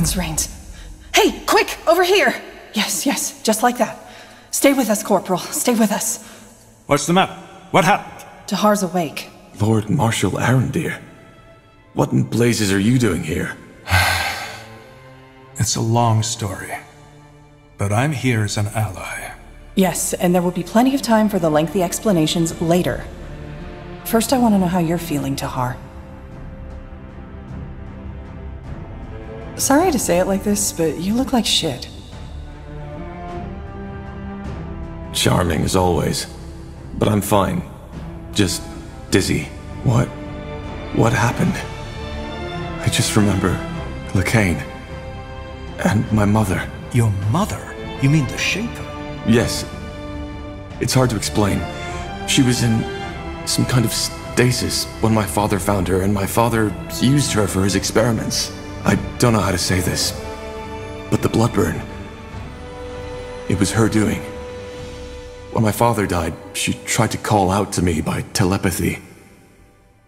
Heaven's reigns. Hey, quick, over here! Yes, yes, just like that. Stay with us, Corporal, stay with us. What's the matter? What happened? Tahar's awake. Lord Marshal Aaron, dear. What in blazes are you doing here? It's a long story. But I'm here as an ally. Yes, and there will be plenty of time for the lengthy explanations later. First, I want to know how you're feeling, Tahar. Sorry to say it like this, but you look like shit. Charming as always. But I'm fine. Just dizzy. What happened? I just remember Leckain. And my mother. Your mother? You mean the Shaper? Yes. It's hard to explain. She was in some kind of stasis when my father found her, and my father used her for his experiments. I don't know how to say this, but the blood burn, it was her doing. When my father died, she tried to call out to me by telepathy.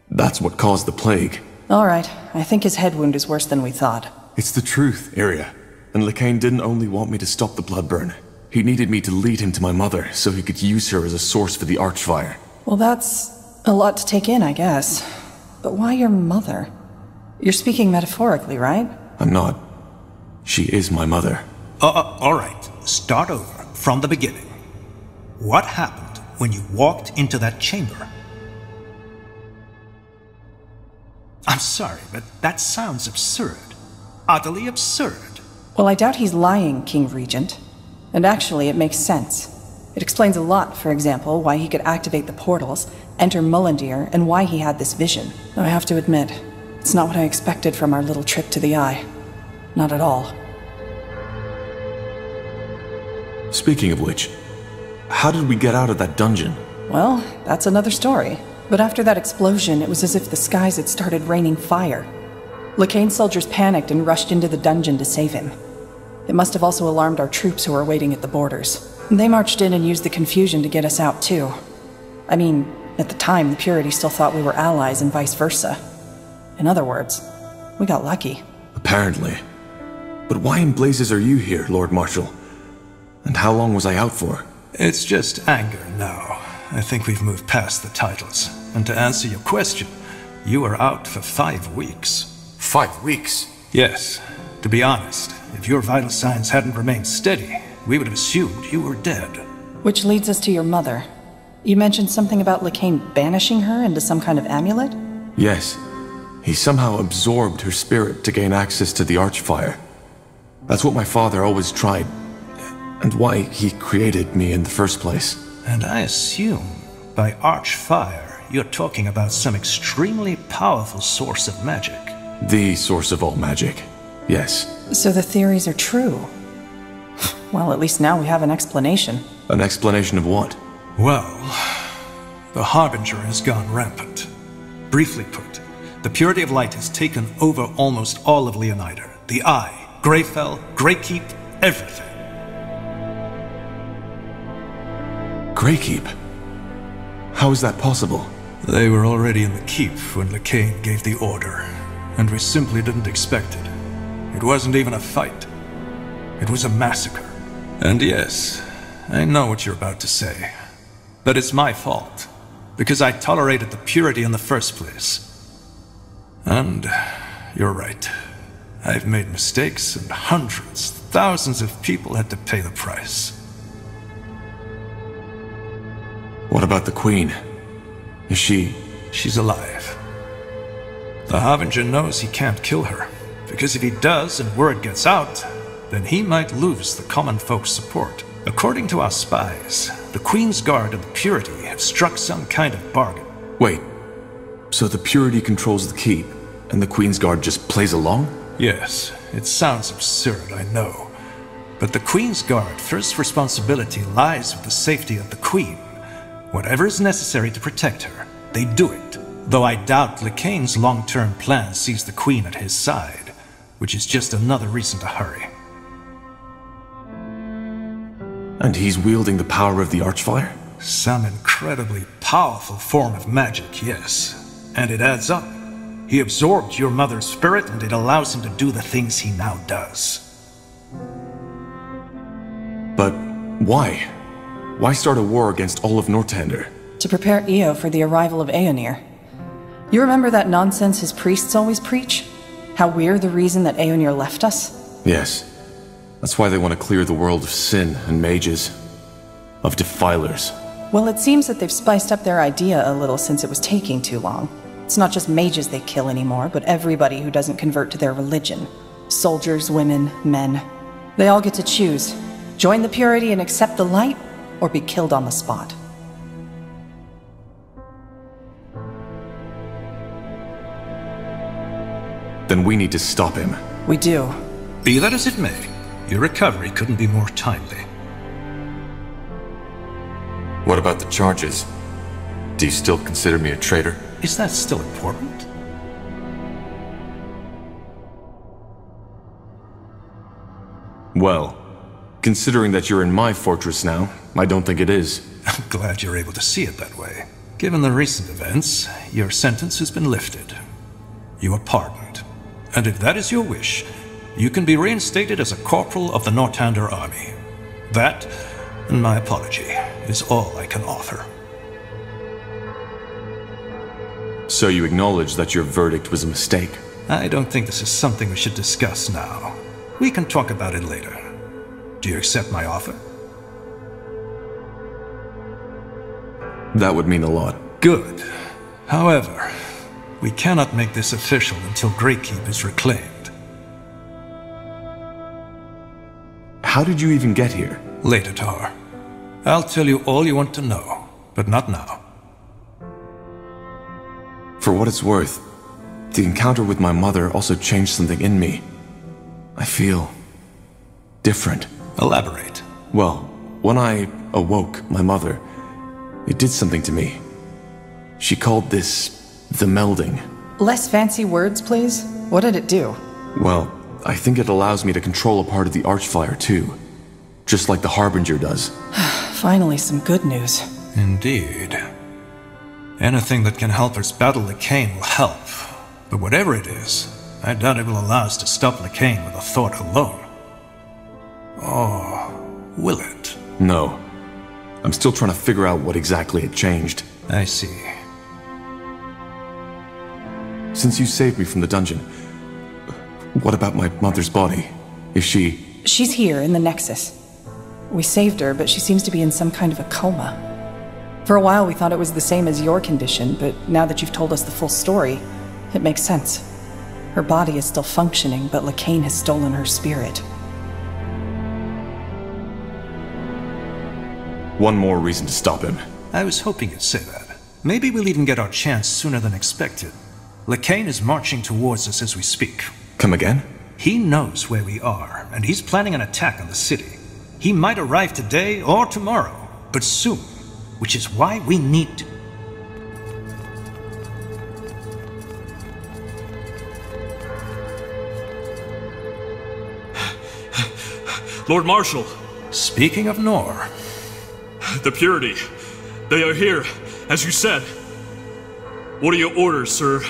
That's what caused the plague. All right, I think his head wound is worse than we thought. It's the truth, Iria. And Leckain didn't only want me to stop the blood burn. He needed me to lead him to my mother, so he could use her as a source for the Archfire. Well, that's a lot to take in, I guess. But why your mother? You're speaking metaphorically, right? I'm not. She is my mother. All right. Start over, from the beginning. What happened when you walked into that chamber? I'm sorry, but that sounds absurd. Utterly absurd. Well, I doubt he's lying, King Regent. And actually, it makes sense. It explains a lot, for example, why he could activate the portals, enter Mulandir, and why he had this vision. Though I have to admit, it's not what I expected from our little trip to the Eye. Not at all. Speaking of which, how did we get out of that dungeon? Well, that's another story. But after that explosion, it was as if the skies had started raining fire. Leckain's soldiers panicked and rushed into the dungeon to save him. It must have also alarmed our troops who were waiting at the borders. They marched in and used the confusion to get us out too. I mean, at the time, the Purity still thought we were allies and vice versa. In other words, we got lucky. Apparently. But why in blazes are you here, Lord Marshal? And how long was I out for? It's just anger now. I think we've moved past the titles. And to answer your question, you were out for 5 weeks. 5 weeks? Yes. To be honest, if your vital signs hadn't remained steady, we would have assumed you were dead. Which leads us to your mother. You mentioned something about Leckain banishing her into some kind of amulet? Yes. He somehow absorbed her spirit to gain access to the Archfire. That's what my father always tried, and why he created me in the first place. And I assume, by Archfire, you're talking about some extremely powerful source of magic. The source of all magic, yes. So the theories are true. Well, at least now we have an explanation. An explanation of what? Well, the Harbinger has gone rampant. Briefly put, the Purity of Light has taken over almost all of Leonider. The Eye, Greyfell, Greykeep, everything. Greykeep? How is that possible? They were already in the keep when Leckain gave the order, and we simply didn't expect it. It wasn't even a fight. It was a massacre. And yes, I know what you're about to say. But it's my fault, because I tolerated the Purity in the first place. And you're right. I've made mistakes, and hundreds, thousands of people had to pay the price. What about the Queen? Is she... She's alive. The Harbinger knows he can't kill her, because if he does and word gets out, then he might lose the common folk's support. According to our spies, the Queen's Guard and the Purity have struck some kind of bargain. Wait, so the Purity controls the keep, and the Queen's Guard just plays along? Yes, it sounds absurd, I know. But the Queen's Guard first responsibility lies with the safety of the Queen. Whatever is necessary to protect her, they do it. Though I doubt Leckain's long-term plan sees the Queen at his side, which is just another reason to hurry. And he's wielding the power of the Archfire? Some incredibly powerful form of magic, yes. And it adds up. He absorbed your mother's spirit, and it allows him to do the things he now does. But why? Why start a war against all of Northander? To prepare Io for the arrival of Aeonir. You remember that nonsense his priests always preach? How we're the reason that Aeonir left us? Yes. That's why they want to clear the world of sin and mages. Of defilers. Well, it seems that they've spiced up their idea a little since it was taking too long. It's not just mages they kill anymore, but everybody who doesn't convert to their religion. Soldiers, women, men. They all get to choose. Join the purity and accept the light, or be killed on the spot. Then we need to stop him. We do. Be that as it may, your recovery couldn't be more timely. What about the charges? Do you still consider me a traitor? Is that still important? Well, considering that you're in my fortress now, I don't think it is. I'm glad you're able to see it that way. Given the recent events, your sentence has been lifted. You are pardoned. And if that is your wish, you can be reinstated as a corporal of the Northander army. That, and my apology, is all I can offer. So you acknowledge that your verdict was a mistake? I don't think this is something we should discuss now. We can talk about it later. Do you accept my offer? That would mean a lot. Good. However, we cannot make this official until Greykeep is reclaimed. How did you even get here? Later, Tar. I'll tell you all you want to know, but not now. For what it's worth, the encounter with my mother also changed something in me. I feel different. Elaborate. Well, when I awoke my mother, it did something to me. She called this the melding. Less fancy words, please. What did it do? Well, I think it allows me to control a part of the Archflyer too. Just like the Harbinger does. Finally, some good news. Indeed. Anything that can help us battle Leckain will help. But whatever it is, I doubt it will allow us to stop Leckain with a thought alone. Or will it? No. I'm still trying to figure out what exactly had changed. I see. Since you saved me from the dungeon, what about my mother's body? Is she... She's here, in the Nexus. We saved her, but she seems to be in some kind of a coma. For a while we thought it was the same as your condition, but now that you've told us the full story, it makes sense. Her body is still functioning, but Leckain has stolen her spirit. One more reason to stop him. I was hoping you'd say that. Maybe we'll even get our chance sooner than expected. Leckain is marching towards us as we speak. Come again? He knows where we are, and he's planning an attack on the city. He might arrive today or tomorrow, but soon, which is why we need to... Lord Marshal! Speaking of Nor... The Purity. They are here, as you said. What are your orders, sir?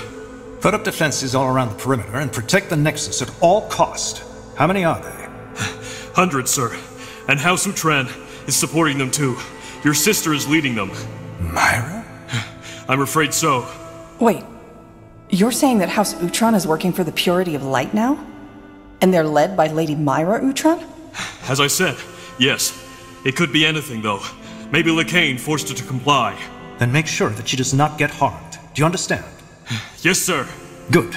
Put up defenses all around the perimeter and protect the Nexus at all cost. How many are they? Hundreds, sir. And House Utran is supporting them too. Your sister is leading them. Myra? I'm afraid so. Wait, you're saying that House Utran is working for the Purity of Light now? And they're led by Lady Myra Utran? As I said, yes. It could be anything, though. Maybe Leckain forced her to comply. Then make sure that she does not get harmed. Do you understand? Yes, sir. Good.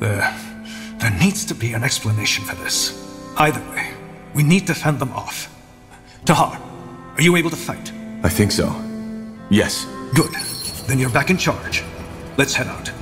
There needs to be an explanation for this. Either way, we need to fend them off. Tahar, are you able to fight? I think so. Yes. Good. Then you're back in charge. Let's head out.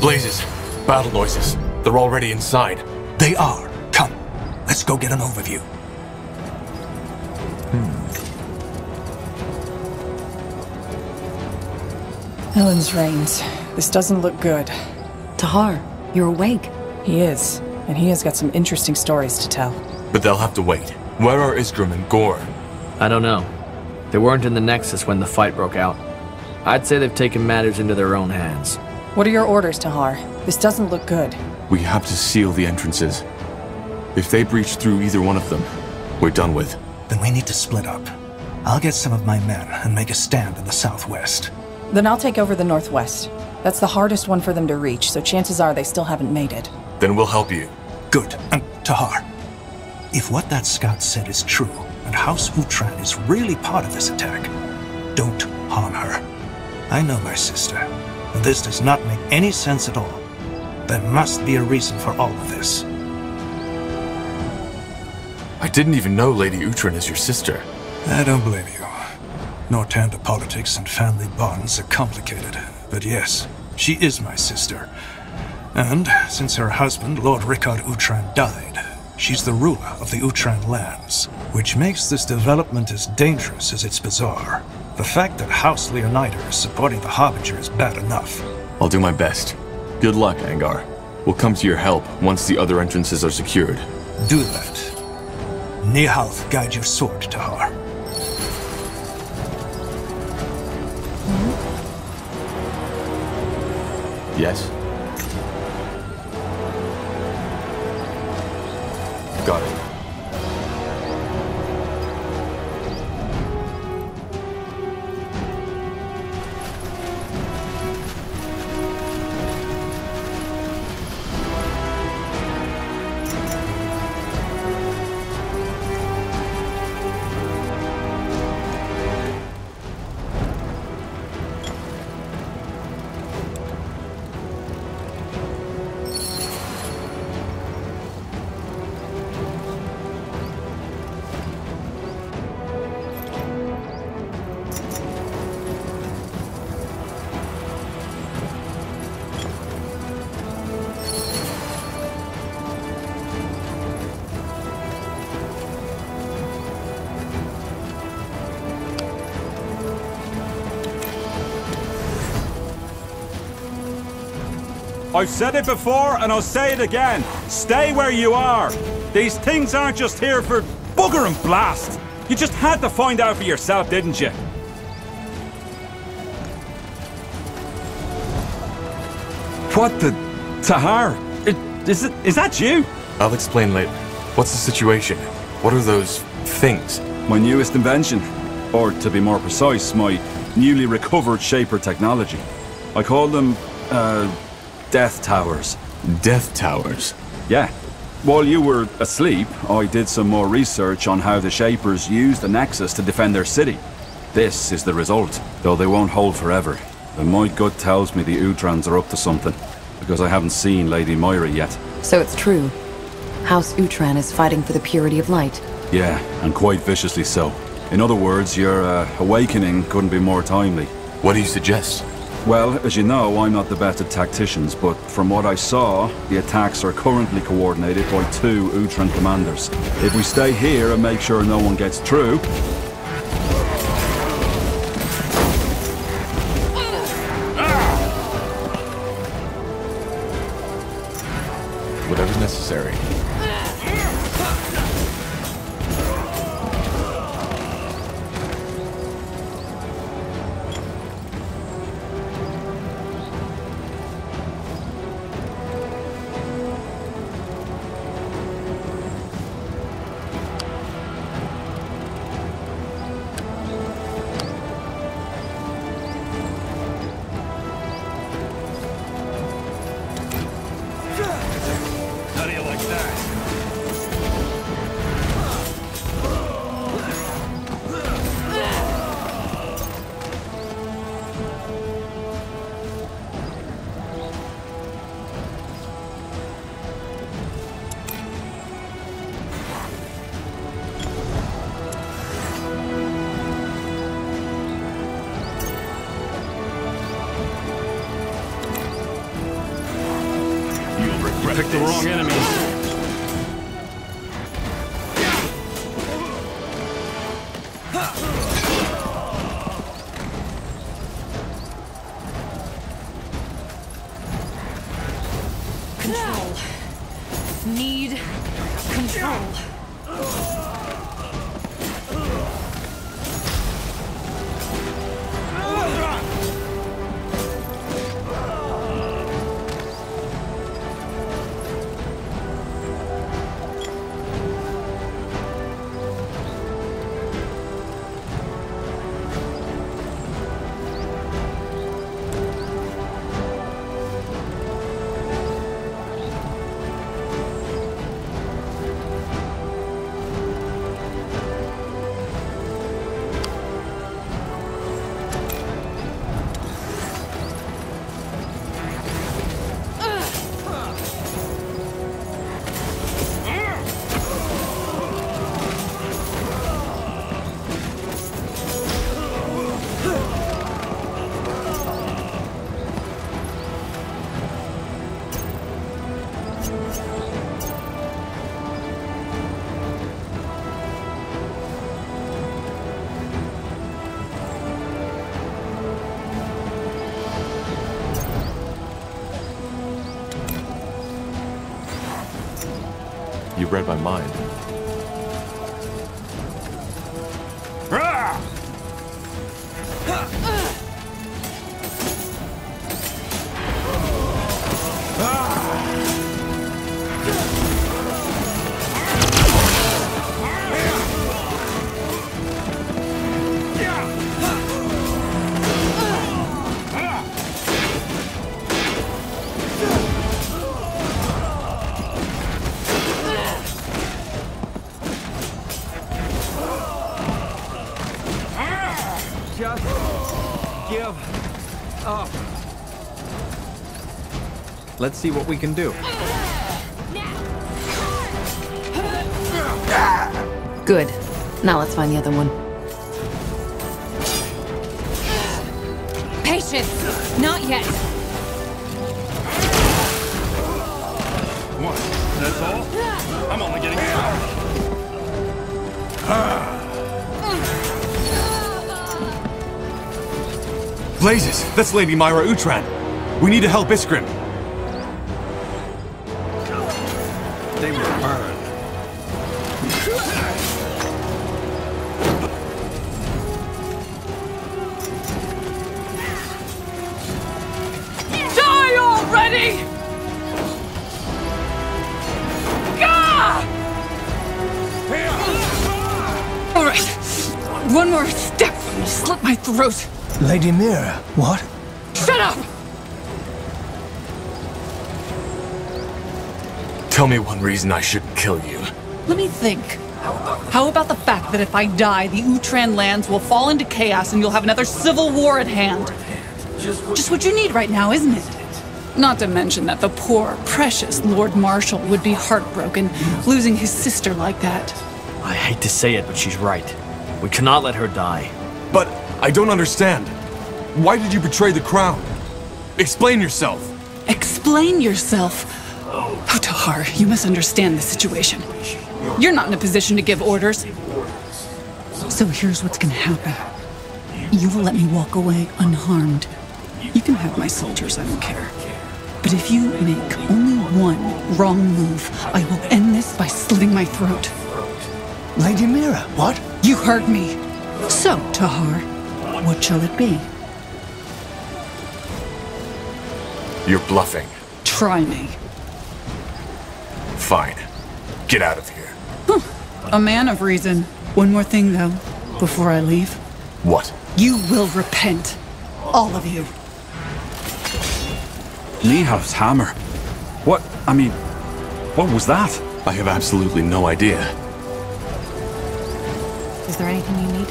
Blazes. Battle noises. They're already inside. They are. Come, let's go get an overview. Ellen's reigns. This doesn't look good. Tahar, you're awake. He is, and he has got some interesting stories to tell. But they'll have to wait. Where are Isgrim and Gore? I don't know. They weren't in the Nexus when the fight broke out. I'd say they've taken matters into their own hands. What are your orders, Tahar? This doesn't look good. We have to seal the entrances. If they breach through either one of them, we're done with. Then we need to split up. I'll get some of my men and make a stand in the southwest. Then I'll take over the northwest. That's the hardest one for them to reach, so chances are they still haven't made it. Then we'll help you. Good. And Tahar, if what that scout said is true, and House Utran is really part of this attack, don't harm her. I know my sister, and this does not make any sense at all. There must be a reason for all of this. I didn't even know Lady Utran is your sister. I don't blame you. Northander politics and family bonds are complicated, but yes, she is my sister. And since her husband, Lord Rickard Utran, died, she's the ruler of the Utran lands, which makes this development as dangerous as it's bizarre. The fact that House Leonider is supporting the Harbinger is bad enough. I'll do my best. Good luck, Angar. We'll come to your help once the other entrances are secured. Do that. Nihalth, guide your sword, Tahar. Yes? Got it. I've said it before and I'll say it again. Stay where you are. These things aren't just here for bugger and blast. You just had to find out for yourself, didn't you? What the... Tahar? Is that you? I'll explain later. What's the situation? What are those things? My newest invention. Or, to be more precise, my newly recovered Shaper technology. I call them Death Towers. Death Towers? Yeah. While you were asleep, I did some more research on how the Shapers used the Nexus to defend their city. This is the result, though they won't hold forever. And my gut tells me the Utrans are up to something, because I haven't seen Lady Moira yet. So it's true. House Utran is fighting for the purity of light. Yeah, and quite viciously so. In other words, your awakening couldn't be more timely. What do you suggest? Well, as you know, I'm not the best at tacticians, but from what I saw, the attacks are currently coordinated by 2 Utran commanders. If we stay here and make sure no one gets through... Whatever's necessary. Picked the wrong enemy. Control. Need control. You read my mind. Let's see what we can do. Good. Now let's find the other one. Patience! Not yet! What? That's all? I'm only getting started. Blazes! That's Lady Moira Utran! We need to help Iskrim! They will burn. Die already! Gah! All right, one more step and slit my throat. Lady Mira, what? Shut up! Tell me one reason I shouldn't kill you. Let me think. How about the fact that if I die, the Utran lands will fall into chaos and you'll have another civil war at hand? Just what you need right now, isn't it? Not to mention that the poor, precious Lord Marshal would be heartbroken, losing his sister like that. I hate to say it, but she's right. We cannot let her die. But I don't understand. Why did you betray the crown? Explain yourself. Explain yourself? Oh, Tahar, you misunderstand the situation. You're not in a position to give orders. So here's what's gonna happen. You will let me walk away unharmed. You can have my soldiers, I don't care. But if you make only one wrong move, I will end this by slitting my throat. Lady Mira, what? You heard me. So, Tahar, what shall it be? You're bluffing. Try me. Fine. Get out of here. A man of reason. One more thing, though, before I leave. What? You will repent. All of you. Nihal's hammer. What? I mean, what was that? I have absolutely no idea. Is there anything you need?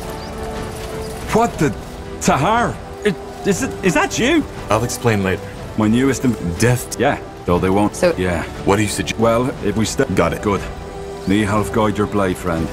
What the... Tahar? Is that you? I'll explain later. My newest... Death? Yeah, though they won't... So... Yeah. What do you suggest? Well, if we step... Got it. Good. Nihalf, guide your blade, friend.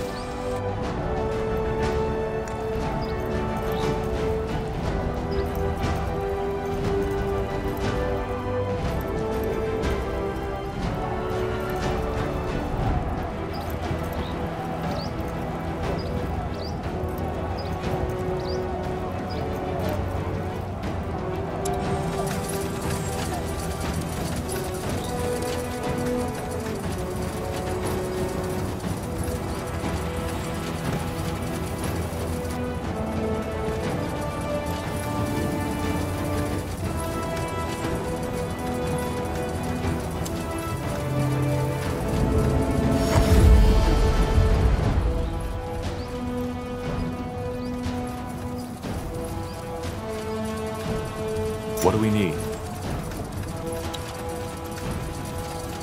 What do we need?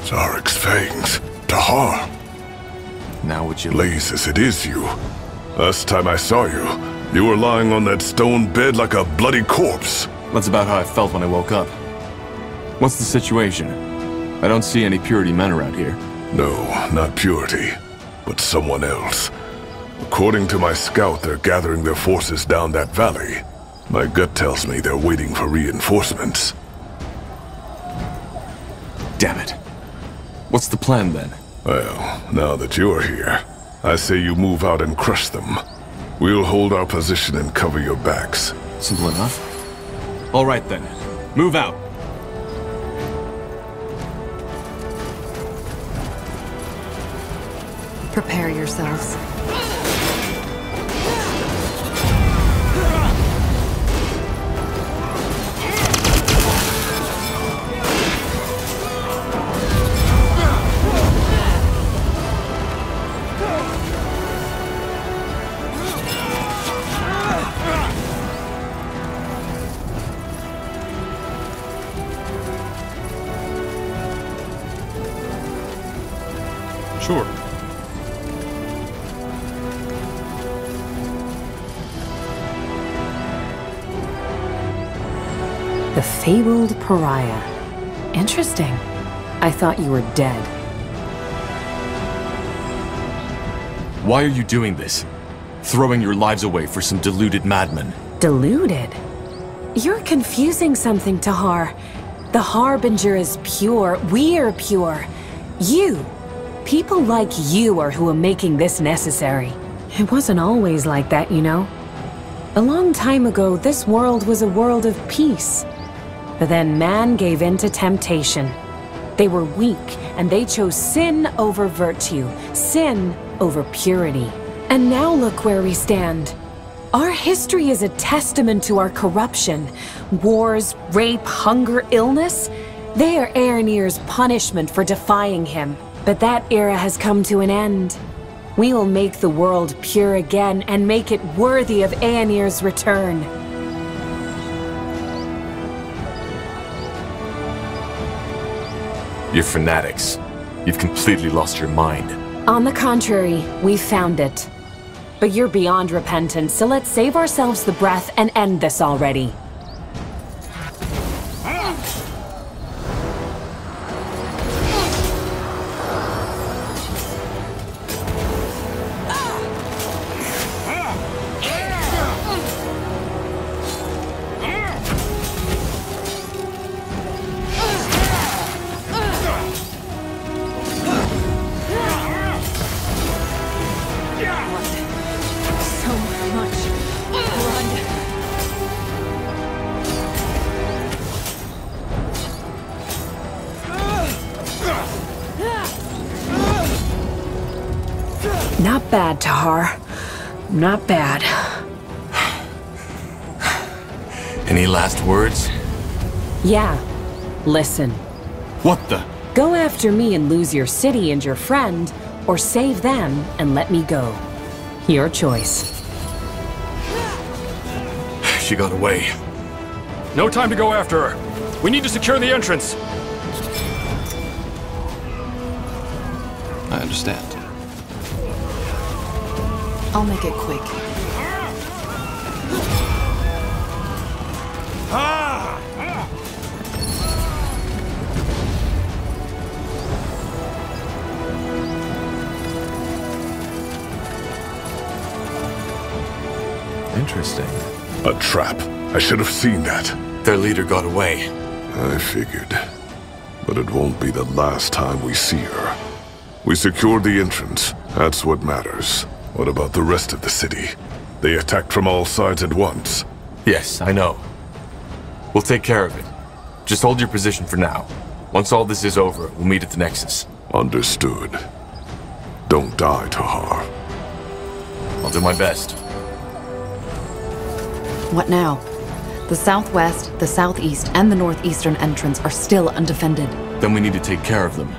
Zarek's fangs. Tahar. Now would you... Blazes, it is you. Last time I saw you, you were lying on that stone bed like a bloody corpse. That's about how I felt when I woke up. What's the situation? I don't see any Purity men around here. No, not Purity, but someone else. According to my scout, they're gathering their forces down that valley. My gut tells me they're waiting for reinforcements. Damn it. What's the plan then? Well, now that you're here, I say you move out and crush them. We'll hold our position and cover your backs. Simple enough. All right then. Move out. Prepare yourselves. Sure. The fabled pariah. Interesting. I thought you were dead. Why are you doing this? Throwing your lives away for some deluded madman. Deluded? You're confusing something, Tahar. The Harbinger is pure. We're pure. You. People like you are who are making this necessary. It wasn't always like that, you know. A long time ago, this world was a world of peace. But then man gave in to temptation. They were weak, and they chose sin over virtue, sin over purity. And now look where we stand. Our history is a testament to our corruption. Wars, rape, hunger, illness. They are Aeronir's punishment for defying him. But that era has come to an end. We will make the world pure again and make it worthy of Aeronir's return. You're fanatics. You've completely lost your mind. On the contrary, we found it. But you're beyond repentance, so let's save ourselves the breath and end this already. Not bad, Tahar. Not bad. Any last words? Yeah. Listen. What the? Go after me and lose your city and your friend, or save them and let me go. Your choice. She got away. No time to go after her. We need to secure the entrance. I understand. I'll make it quick. Interesting. A trap. I should have seen that. Their leader got away. I figured. But it won't be the last time we see her. We secured the entrance. That's what matters. What about the rest of the city? They attacked from all sides at once. Yes, I know. We'll take care of it. Just hold your position for now. Once all this is over, we'll meet at the Nexus. Understood. Don't die, Tahar. I'll do my best. What now? The southwest, the southeast, and the northeastern entrance are still undefended. Then we need to take care of them.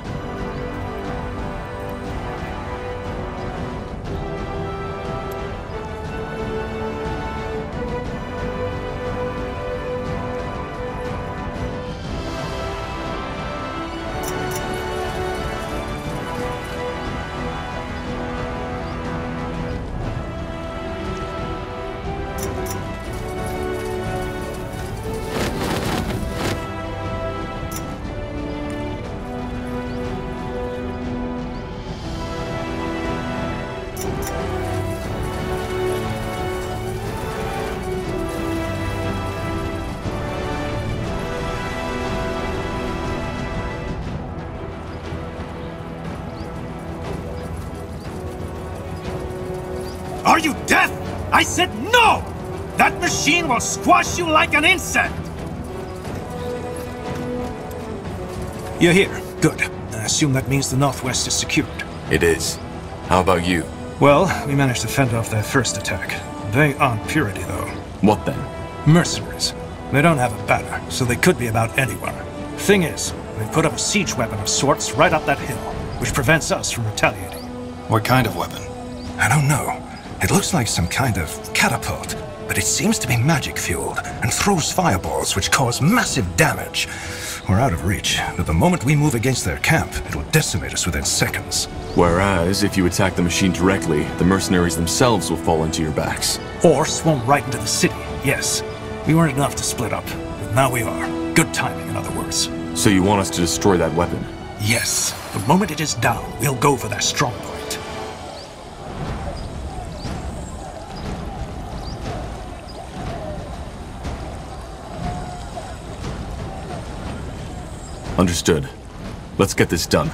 Are you deaf? I said no! That machine will squash you like an insect! You're here. Good. I assume that means the Northwest is secured. It is. How about you? Well, we managed to fend off their first attack. They aren't Purity, though. What then? Mercenaries. They don't have a banner, so they could be about anyone. Thing is, they've put up a siege weapon of sorts right up that hill, which prevents us from retaliating. What kind of weapon? I don't know. It looks like some kind of catapult, but it seems to be magic-fueled and throws fireballs which cause massive damage. We're out of reach, but the moment we move against their camp, it'll decimate us within seconds. Whereas, if you attack the machine directly, the mercenaries themselves will fall into your backs. Or swarm right into the city, yes. We weren't enough to split up, but now we are. Good timing, in other words. So you want us to destroy that weapon? Yes. The moment it is down, we'll go for their strong point. Understood. Let's get this done.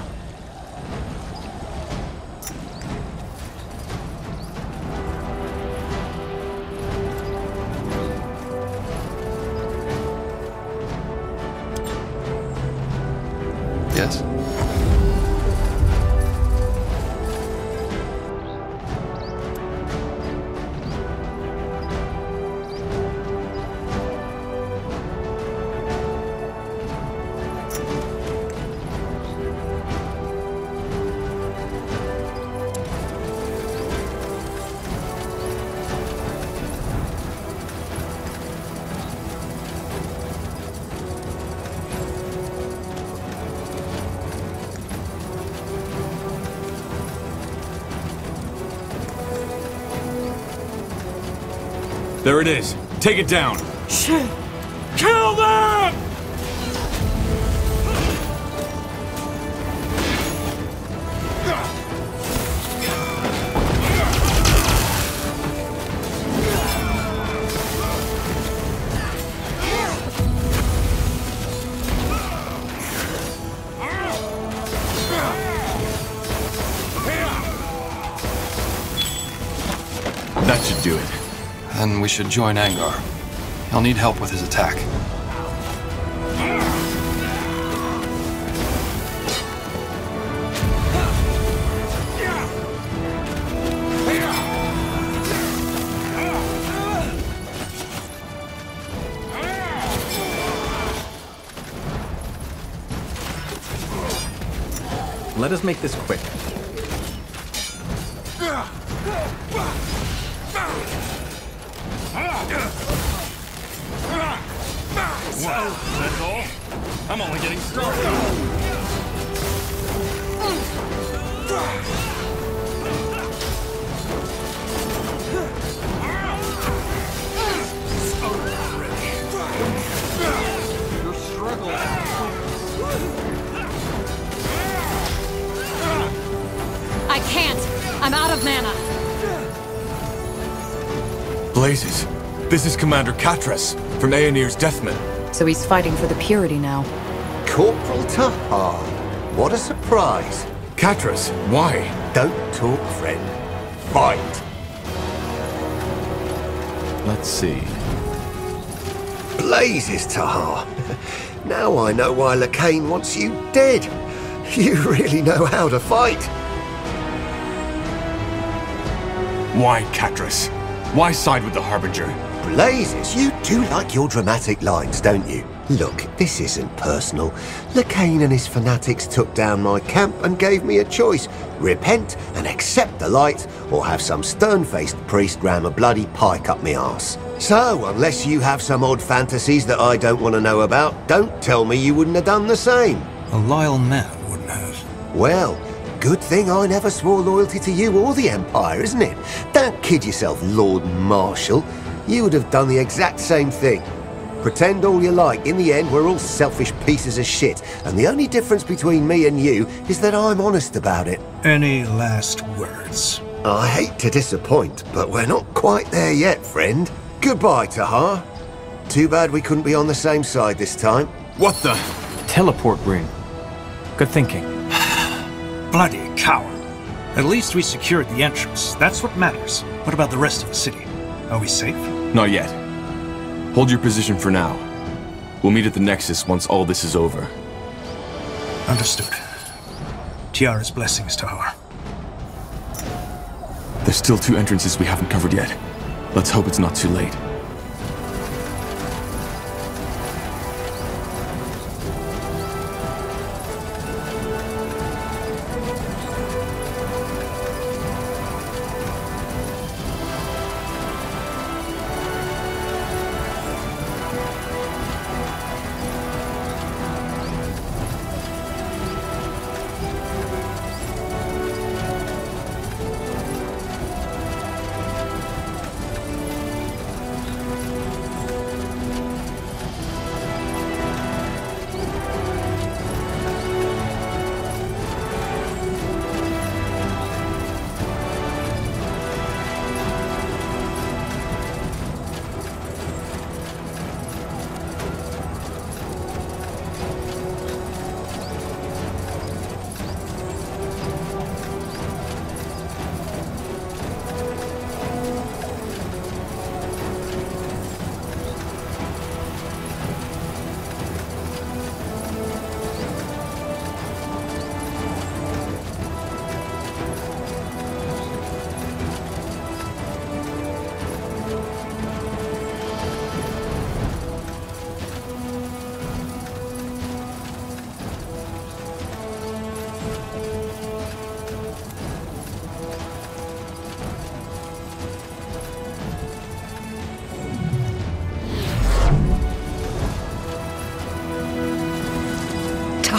Yes. There it is. Take it down. Shit! Kill them! That should do it. Then we should join Angar. He'll need help with his attack. Let us make this quick. Well, that's all? I'm only getting started. You're struggling. I can't. I'm out of mana. Blazes. This is Commander Katras from Aenir's Deathmen. So he's fighting for the purity now. Corporal Tahar. What a surprise. Katras, why? Don't talk, friend. Fight. Let's see. Blazes, Tahar. Now I know why Leckain wants you dead. You really know how to fight. Why, Katras? Why side with the Harbinger? Blazes, you do like your dramatic lines, don't you? Look, this isn't personal. Leckain and his fanatics took down my camp and gave me a choice. Repent and accept the light, or have some stern-faced priest ram a bloody pike up me arse. So, unless you have some odd fantasies that I don't want to know about, don't tell me you wouldn't have done the same. A loyal man wouldn't have. Well, good thing I never swore loyalty to you or the Empire, isn't it? Don't kid yourself, Lord Marshal. You would have done the exact same thing. Pretend all you like, in the end we're all selfish pieces of shit, and the only difference between me and you is that I'm honest about it. Any last words? I hate to disappoint, but we're not quite there yet, friend. Goodbye, Tahar. Too bad we couldn't be on the same side this time. What the? Teleport ring. Good thinking. Bloody coward. At least we secured the entrance. That's what matters. What about the rest of the city? Are we safe? Not yet. Hold your position for now. We'll meet at the Nexus once all this is over. Understood. Tiara's blessings, Tahar. There's still 2 entrances we haven't covered yet. Let's hope it's not too late.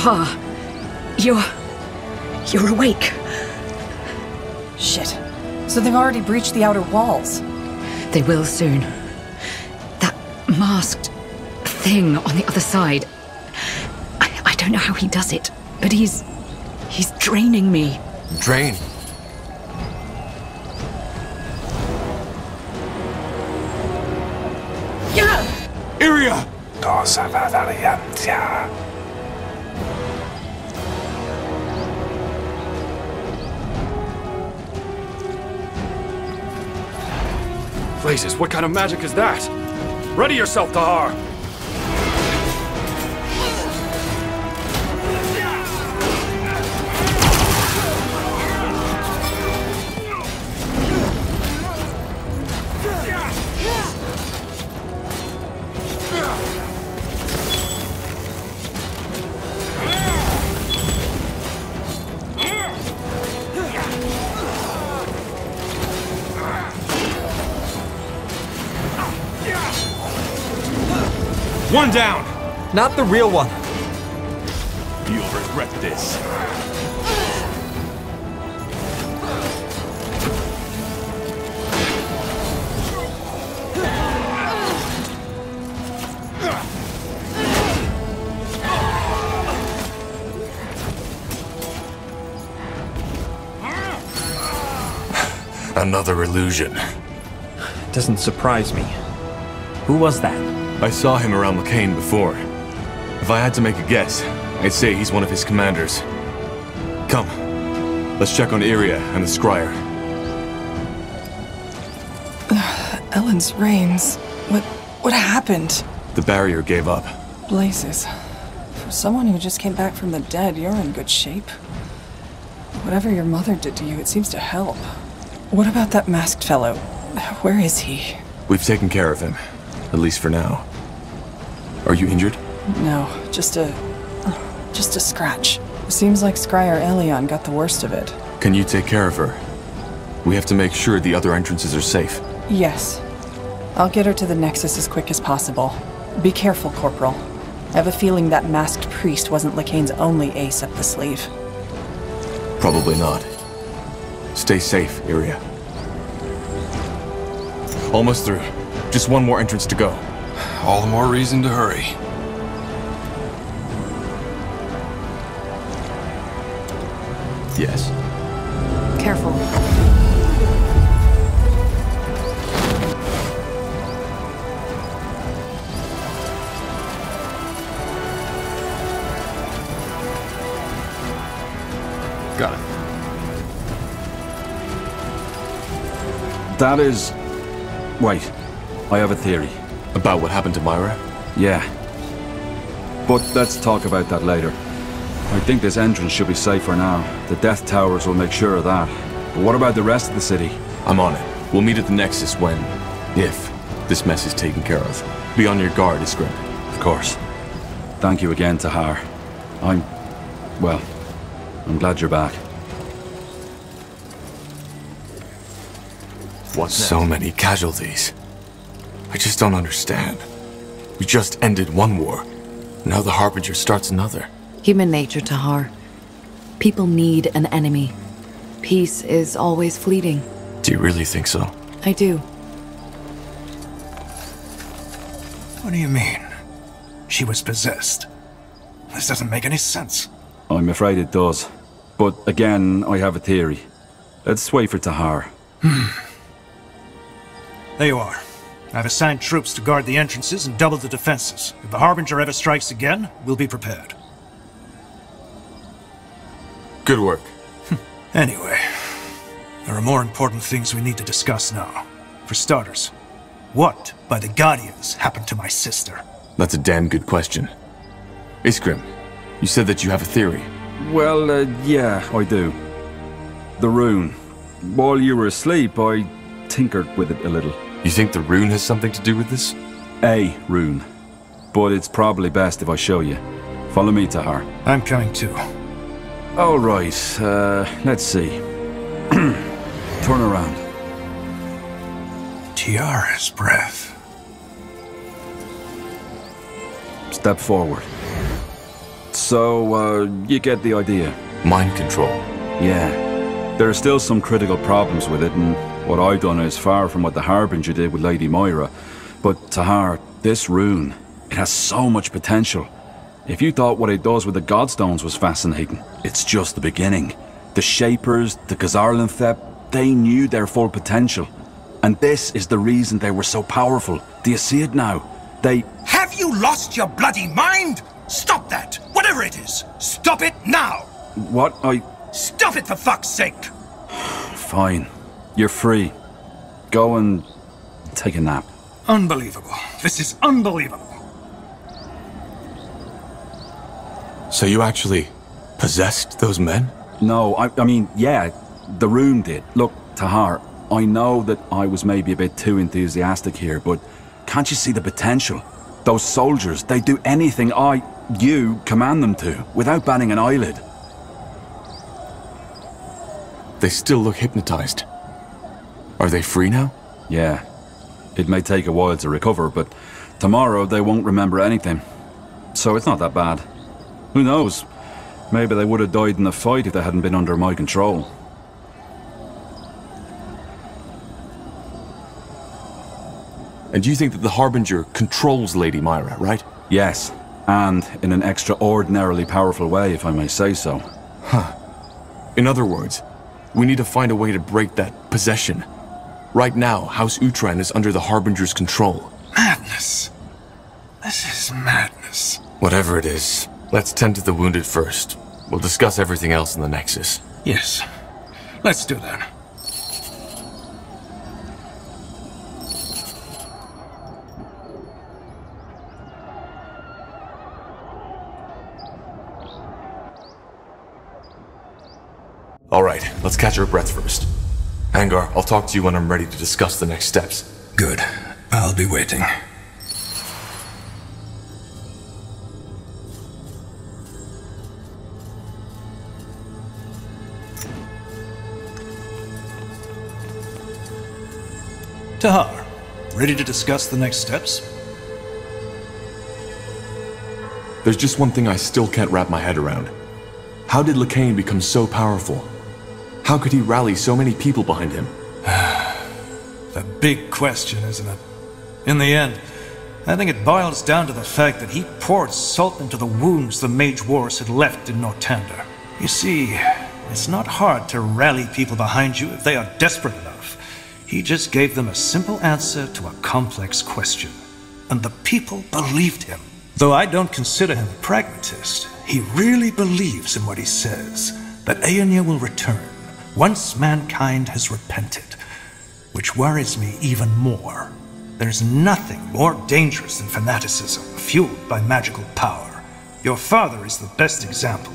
Taha, you're awake. Shit. So they've already breached the outer walls. They will soon. masked thing on the other side. I don't know how he does it, but he's draining me. Drain? Yeah! Iria! Blazes, what kind of magic is that? Ready yourself, Tahar! One down! Not the real one. You'll regret this. Another illusion. Doesn't surprise me. Who was that? I saw him around Leckain before. If I had to make a guess, I'd say he's one of his commanders. Come, let's check on Iria and the Scryer. Ellen's reins. What happened? The barrier gave up. Blazes. For someone who just came back from the dead, you're in good shape. Whatever your mother did to you, it seems to help. What about that masked fellow? Where is he? We've taken care of him, at least for now. Are you injured? No, just a scratch. Seems like Scryer Elion got the worst of it. Can you take care of her? We have to make sure the other entrances are safe. Yes. I'll get her to the Nexus as quick as possible. Be careful, Corporal. I have a feeling that masked priest wasn't Leckain's only ace up the sleeve. Probably not. Stay safe, Iria. Almost through. Just one more entrance to go. All the more reason to hurry. Yes. Careful. Got it. That is... Wait. I have a theory. About what happened to Myra? Yeah. But let's talk about that later. I think this entrance should be safe for now. The Death Towers will make sure of that. But what about the rest of the city? I'm on it. We'll meet at the Nexus when, if, this mess is taken care of. Be on your guard, Iskrim. Of course. Thank you again, Tahar. I'm glad you're back. What's so many casualties? I just don't understand. We just ended one war. Now the Harbinger starts another. Human nature, Tahar. People need an enemy. Peace is always fleeting. Do you really think so? I do. What do you mean? She was possessed. This doesn't make any sense. I'm afraid it does. But again, I have a theory. Let's wait for Tahar. There you are. I've assigned troops to guard the entrances and double the defenses. If the Harbinger ever strikes again, we'll be prepared. Good work. Anyway, there are more important things we need to discuss now. For starters, what, by the Guardians, happened to my sister? That's a damn good question. Iskrim, you said that you have a theory. Well, yeah, I do. The rune. While you were asleep, I tinkered with it a little. You think the rune has something to do with this? A rune. But it's probably best if I show you. Follow me, Tahar. I'm coming too. All right, let's see. Turn around. Tiara's breath. Step forward. So, you get the idea. Mind control. Yeah. There are still some critical problems with it, and what I've done is far from what the Harbinger did with Lady Moira. But Tahar, This rune, it has so much potential. If you thought what it does with the Godstones was fascinating, it's just the beginning. The Shapers, the Khazarlanthep, they knew their full potential. And this is the reason they were so powerful. Do you see it now? They... Have you lost your bloody mind? Stop that! Whatever it is! Stop it now! What? Stop it for fuck's sake! Fine. You're free. Go and take a nap. Unbelievable. This is unbelievable. So you actually possessed those men? No, I mean, yeah, the rune did. Look, Tahar, I know that I was maybe a bit too enthusiastic here, but can't you see the potential? Those soldiers, they do anything you command them to, without batting an eyelid. They still look hypnotized. Are they free now? Yeah. It may take a while to recover, but tomorrow they won't remember anything. So it's not that bad. Who knows? Maybe they would have died in the fight if they hadn't been under my control. And you think that the Harbinger controls Lady Myra, right? Yes. And in an extraordinarily powerful way, if I may say so. Huh. In other words, we need to find a way to break that possession. Right now, House Utran is under the Harbinger's control. Madness. This is madness. Whatever it is, let's tend to the wounded first. We'll discuss everything else in the Nexus. Yes. Let's do that. Alright, let's catch our breath first. Angar, I'll talk to you when I'm ready to discuss the next steps. Good. I'll be waiting. Tahar, ready to discuss the next steps? There's just one thing I still can't wrap my head around. How did Leckain become so powerful? How could he rally so many people behind him? The big question, isn't it? In the end, I think it boils down to the fact that he poured salt into the wounds the Mage Wars had left in Northander. You see, it's not hard to rally people behind you if they are desperate enough. He just gave them a simple answer to a complex question. And the people believed him. Though I don't consider him a pragmatist, he really believes in what he says, that Aeonia will return once mankind has repented. Which worries me even more. There's nothing more dangerous than fanaticism, fueled by magical power. Your father is the best example.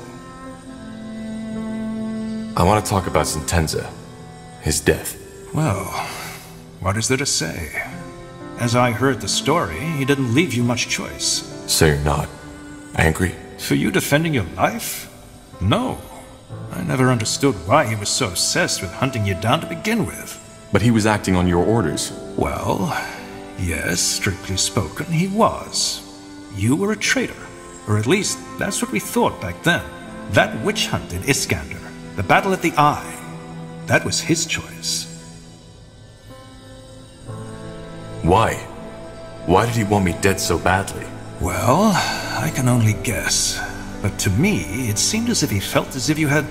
I want to talk about Sentenza. His death. Well, what is there to say? As I heard the story, he didn't leave you much choice. So you're not angry? For you defending your life? No. I never understood why he was so obsessed with hunting you down to begin with. But he was acting on your orders. Well, yes, strictly spoken, he was. You were a traitor. Or at least, that's what we thought back then. That witch hunt in Iskander, the battle at the Eye, that was his choice. Why? Why did he want me dead so badly? Well, I can only guess. But to me, it seemed as if he felt as if you had,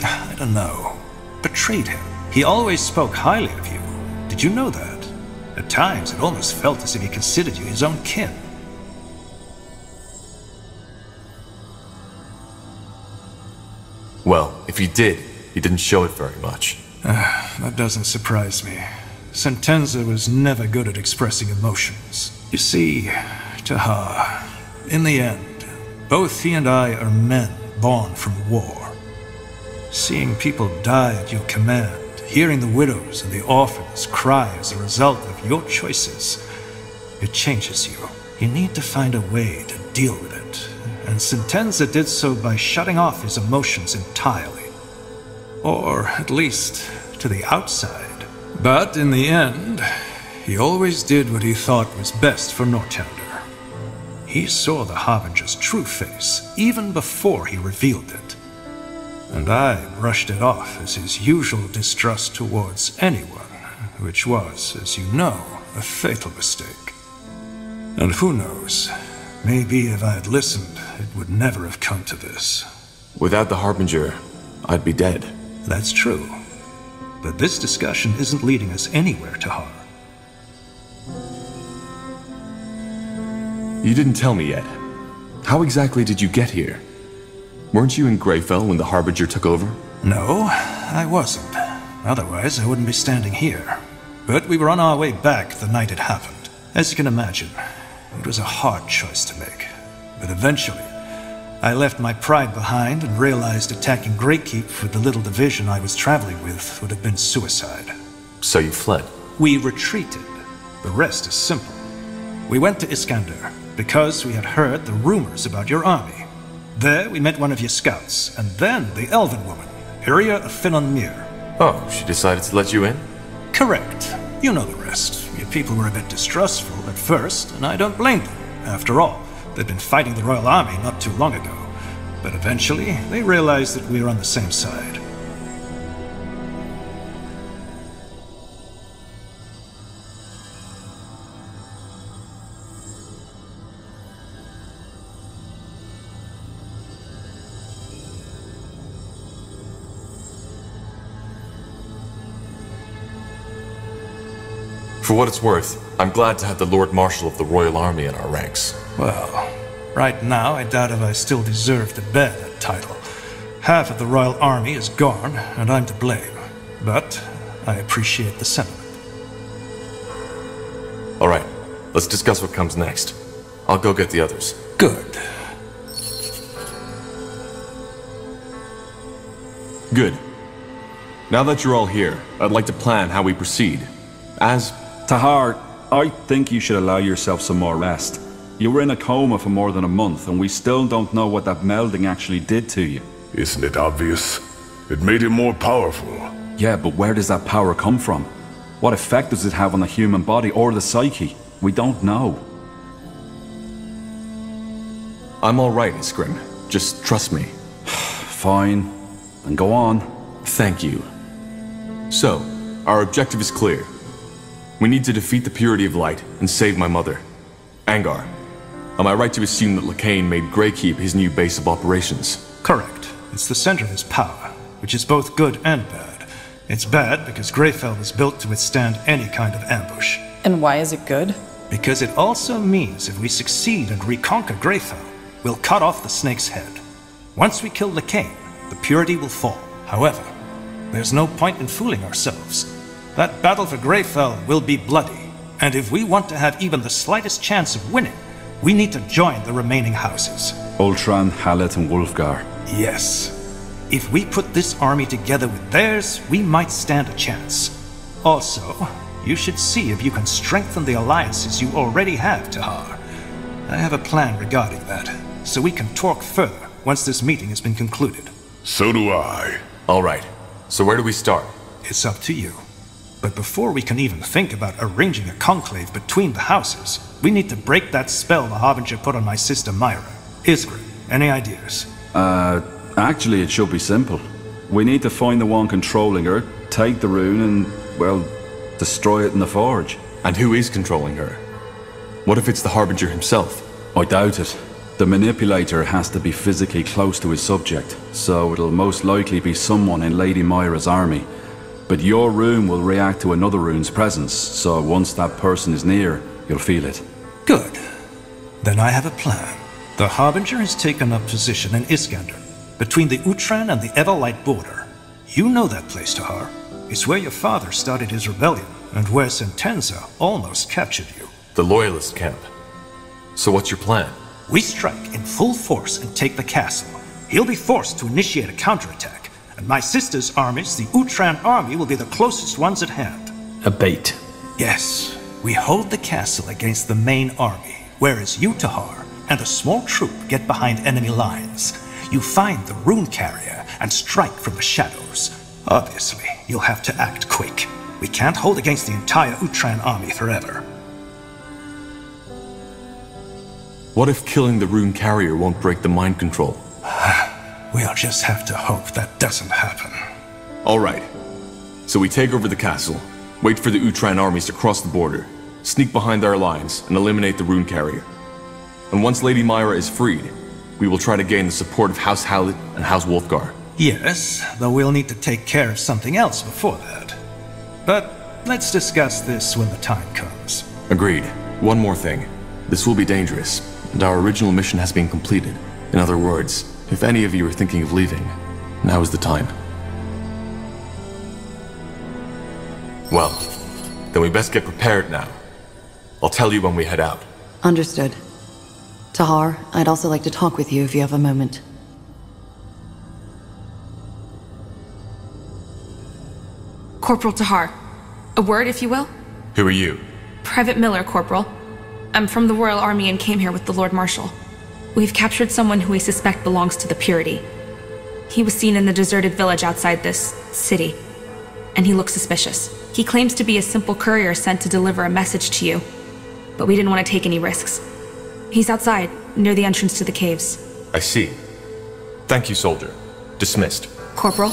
I don't know, betrayed him. He always spoke highly of you. Did you know that? At times, it almost felt as if he considered you his own kin. Well, if he did, he didn't show it very much. That doesn't surprise me. Sentenza was never good at expressing emotions. You see, Tahar, in the end, both he and I are men born from war. Seeing people die at your command, hearing the widows and the orphans cry as a result of your choices, it changes you. You need to find a way to deal with it, and Sentenza did so by shutting off his emotions entirely. Or, at least, to the outside. But in the end, he always did what he thought was best for Northander. He saw the Harbinger's true face, even before he revealed it. And I brushed it off as his usual distrust towards anyone, which was, as you know, a fatal mistake. And who knows, maybe if I had listened, it would never have come to this. Without the Harbinger, I'd be dead. That's true. But this discussion isn't leading us anywhere, Tahar. You didn't tell me yet. How exactly did you get here? Weren't you in Greyfell when the Harbinger took over? No, I wasn't. Otherwise, I wouldn't be standing here. But we were on our way back the night it happened. As you can imagine, it was a hard choice to make. But eventually, I left my pride behind and realized attacking Greykeep with the little division I was traveling with would have been suicide. So you fled? We retreated. The rest is simple. We went to Iskander because we had heard the rumors about your army. There we met one of your scouts, and then the elven woman, Iria of Finon Mir. Oh, she decided to let you in? Correct. You know the rest. Your people were a bit distrustful at first, and I don't blame them. After all, they'd been fighting the Royal Army not too long ago. But eventually, they realized that we were on the same side. For what it's worth, I'm glad to have the Lord Marshal of the Royal Army in our ranks. Well, right now I doubt if I still deserve to bear that title. Half of the Royal Army is gone, and I'm to blame. But I appreciate the sentiment. Alright, let's discuss what comes next. I'll go get the others. Good. Good. Now that you're all here, I'd like to plan how we proceed. As... Tahar, I think you should allow yourself some more rest. You were in a coma for more than a month, and we still don't know what that melding actually did to you. Isn't it obvious? It made him more powerful. Yeah, but where does that power come from? What effect does it have on the human body or the psyche? We don't know. I'm alright, Iskrim. Just trust me. Fine. Then go on. Thank you. So, our objective is clear. We need to defeat the Purity of Light and save my mother. Angar, am I right to assume that Leckain made Greykeep his new base of operations? Correct. It's the center of his power, which is both good and bad. It's bad because Greyfell was built to withstand any kind of ambush. And why is it good? Because it also means if we succeed and reconquer Greyfell, we'll cut off the snake's head. Once we kill Leckain, the Purity will fall. However, there's no point in fooling ourselves. That battle for Greyfell will be bloody, and if we want to have even the slightest chance of winning, we need to join the remaining houses. Ultran, Hallet, and Wulfgar. Yes. If we put this army together with theirs, we might stand a chance. Also, you should see if you can strengthen the alliances you already have, Tahar. I have a plan regarding that, so we can talk further once this meeting has been concluded. So do I. Alright, so where do we start? It's up to you. But before we can even think about arranging a conclave between the houses, we need to break that spell the Harbinger put on my sister Myra. Iskra, any ideas? Actually it should be simple. We need to find the one controlling her, take the rune and, well, destroy it in the forge. And who is controlling her? What if it's the Harbinger himself? I doubt it. The manipulator has to be physically close to his subject, so it'll most likely be someone in Lady Myra's army. But your rune will react to another rune's presence, so once that person is near, you'll feel it. Good. Then I have a plan. The Harbinger has taken up position in Iskander, between the Utran and the Everlight border. You know that place, Tahar. It's where your father started his rebellion, and where Sentenza almost captured you. The Loyalist camp. So what's your plan? We strike in full force and take the castle. He'll be forced to initiate a counterattack. And my sister's armies, the Utran army, will be the closest ones at hand. A bait. Yes. We hold the castle against the main army, whereas you, Tahar, and a small troop get behind enemy lines. You find the rune carrier and strike from the shadows. Obviously, you'll have to act quick. We can't hold against the entire Utran army forever. What if killing the rune carrier won't break the mind control? We'll just have to hope that doesn't happen. Alright. So we take over the castle, wait for the Utran armies to cross the border, sneak behind their lines, and eliminate the rune carrier. And once Lady Myra is freed, we will try to gain the support of House Howlett and House Wolfgar. Yes, though we'll need to take care of something else before that. But let's discuss this when the time comes. Agreed. One more thing. This will be dangerous, and our original mission has been completed. In other words, if any of you are thinking of leaving, now is the time. Well, then we best get prepared now. I'll tell you when we head out. Understood. Tahar, I'd also like to talk with you if you have a moment. Corporal Tahar. A word, if you will? Who are you? Private Miller, Corporal. I'm from the Royal Army and came here with the Lord Marshal. We've captured someone who we suspect belongs to the Purity. He was seen in the deserted village outside this city, and he looks suspicious. He claims to be a simple courier sent to deliver a message to you, but we didn't want to take any risks. He's outside, near the entrance to the caves. I see. Thank you, soldier. Dismissed. Corporal?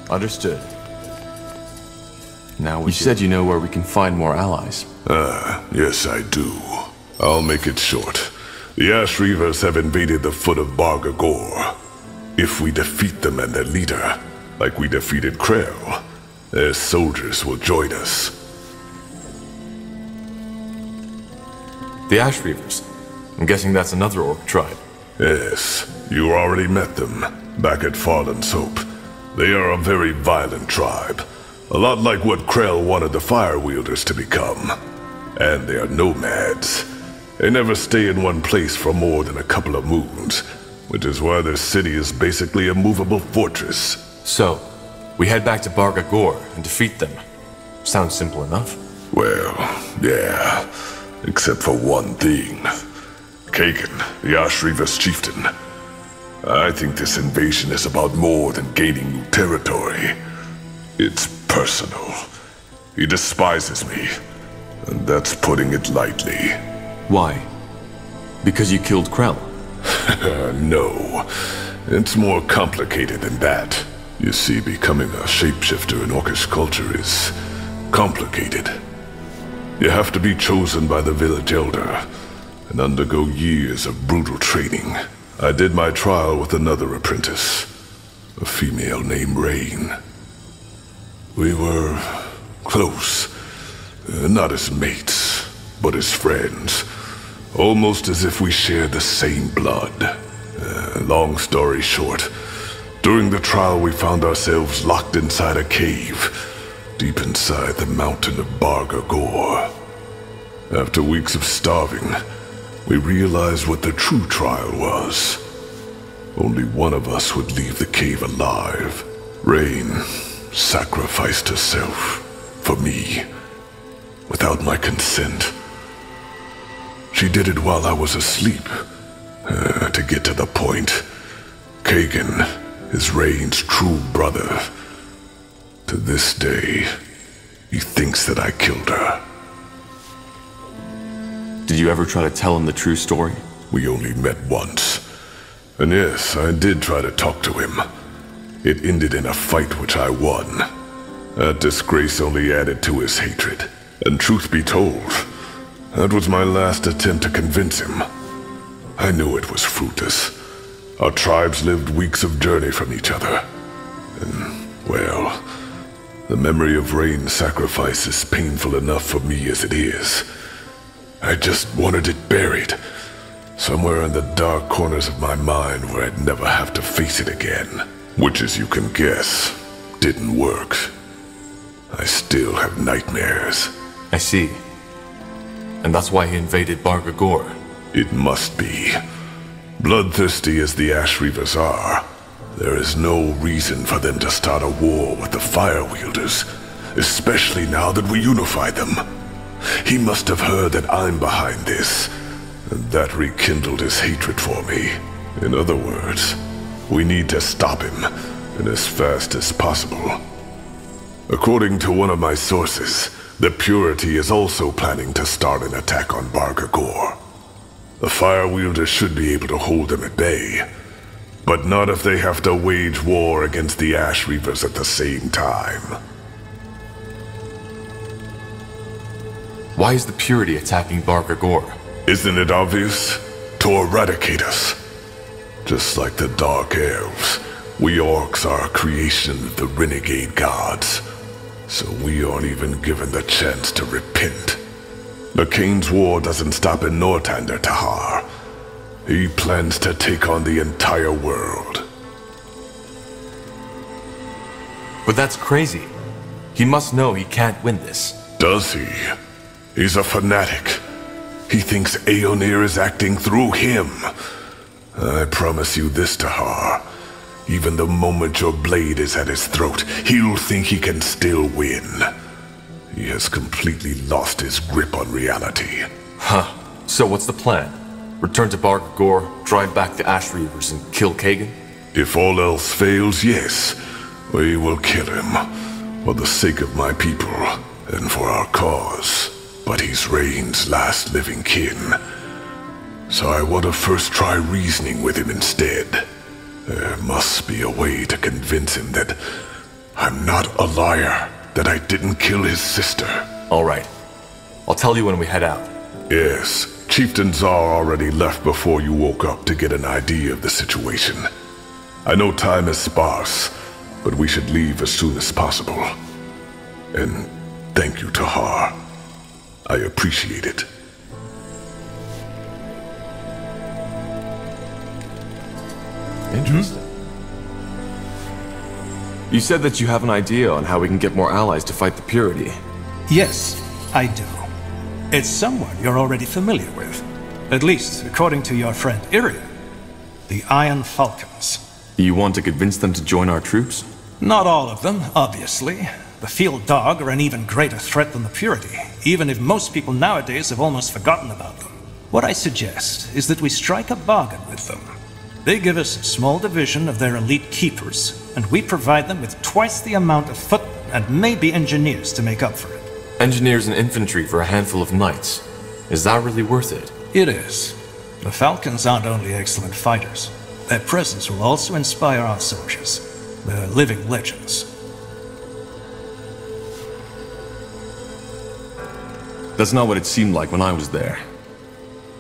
Understood. Now you said you know where we can find more allies. Yes I do. I'll make it short. The Ash Reavers have invaded the foot of Barga Gor. If we defeat them and their leader, like we defeated Krell, their soldiers will join us. The Ash Reavers? I'm guessing that's another orc tribe. Yes, you already met them, back at Farland's Hope. They are a very violent tribe, a lot like what Krell wanted the Fire Wielders to become. And they are nomads. They never stay in one place for more than a couple of moons, which is why their city is basically a movable fortress. So, we head back to Barga Gor and defeat them. Sounds simple enough. Well, yeah, except for one thing. Kagan, the Ash Reavers chieftain. I think this invasion is about more than gaining new territory. It's personal. He despises me, and that's putting it lightly. Why? Because you killed Krell? No, it's more complicated than that. You see, becoming a shapeshifter in Orcish culture is complicated. You have to be chosen by the village elder and undergo years of brutal training. I did my trial with another apprentice, a female named Rain. We were close, not as mates, but as friends. Almost as if we shared the same blood. Long story short, during the trial we found ourselves locked inside a cave, deep inside the mountain of Bargagor. After weeks of starving, we realized what the true trial was. Only one of us would leave the cave alive. Rain sacrificed herself for me, without my consent. She did it while I was asleep. To get to the point, Kagan is Rain's true brother. To this day, he thinks that I killed her. Did you ever try to tell him the true story? We only met once. And yes, I did try to talk to him. It ended in a fight which I won. That disgrace only added to his hatred. And truth be told, that was my last attempt to convince him. I knew it was fruitless. Our tribes lived weeks of journey from each other. And, well, the memory of Rain's sacrifice is painful enough for me as it is. I just wanted it buried, somewhere in the dark corners of my mind where I'd never have to face it again. Which, as you can guess, didn't work. I still have nightmares. I see. And that's why he invaded Bargagor. It must be. Bloodthirsty as the Ash Reavers are, there is no reason for them to start a war with the Fire Wielders, especially now that we unified them. He must have heard that I'm behind this, and that rekindled his hatred for me. In other words, we need to stop him, and as fast as possible. According to one of my sources, the Purity is also planning to start an attack on Bargagor. The Fire Wielders should be able to hold them at bay, but not if they have to wage war against the Ash Reavers at the same time. Why is the Purity attacking Bargagor? Isn't it obvious? To eradicate us. Just like the Dark Elves, we Orcs are a creation of the renegade gods. So we aren't even given the chance to repent. Lecaine's war doesn't stop in Northander, Tahar. He plans to take on the entire world. But that's crazy. He must know he can't win this. Does he? He's a fanatic. He thinks Aeonir is acting through him. I promise you this, Tahar. Even the moment your blade is at his throat, he'll think he can still win. He has completely lost his grip on reality. Huh. So what's the plan? Return to Bargagor, drive back the Ash Reavers, and kill Kagan? If all else fails, yes. We will kill him. For the sake of my people, and for our cause. But he's Rain's last living kin. So I want to first try reasoning with him instead. There must be a way to convince him that I'm not a liar, that I didn't kill his sister. All right. I'll tell you when we head out. Yes. Chieftain Czar already left before you woke up to get an idea of the situation. I know time is sparse, but we should leave as soon as possible. And thank you, Tahar. I appreciate it. Interesting. You said that you have an idea on how we can get more allies to fight the Purity. Yes, I do. It's someone you're already familiar with. At least, according to your friend Irian. The Iron Falcons. You want to convince them to join our troops? Not all of them, obviously. The Field Dog are an even greater threat than the Purity, even if most people nowadays have almost forgotten about them. What I suggest is that we strike a bargain with them. They give us a small division of their elite keepers, and we provide them with twice the amount of foot and maybe engineers to make up for it. Engineers and infantry for a handful of knights. Is that really worth it? It is. The Falcons aren't only excellent fighters. Their presence will also inspire our soldiers. They're living legends. That's not what it seemed like when I was there.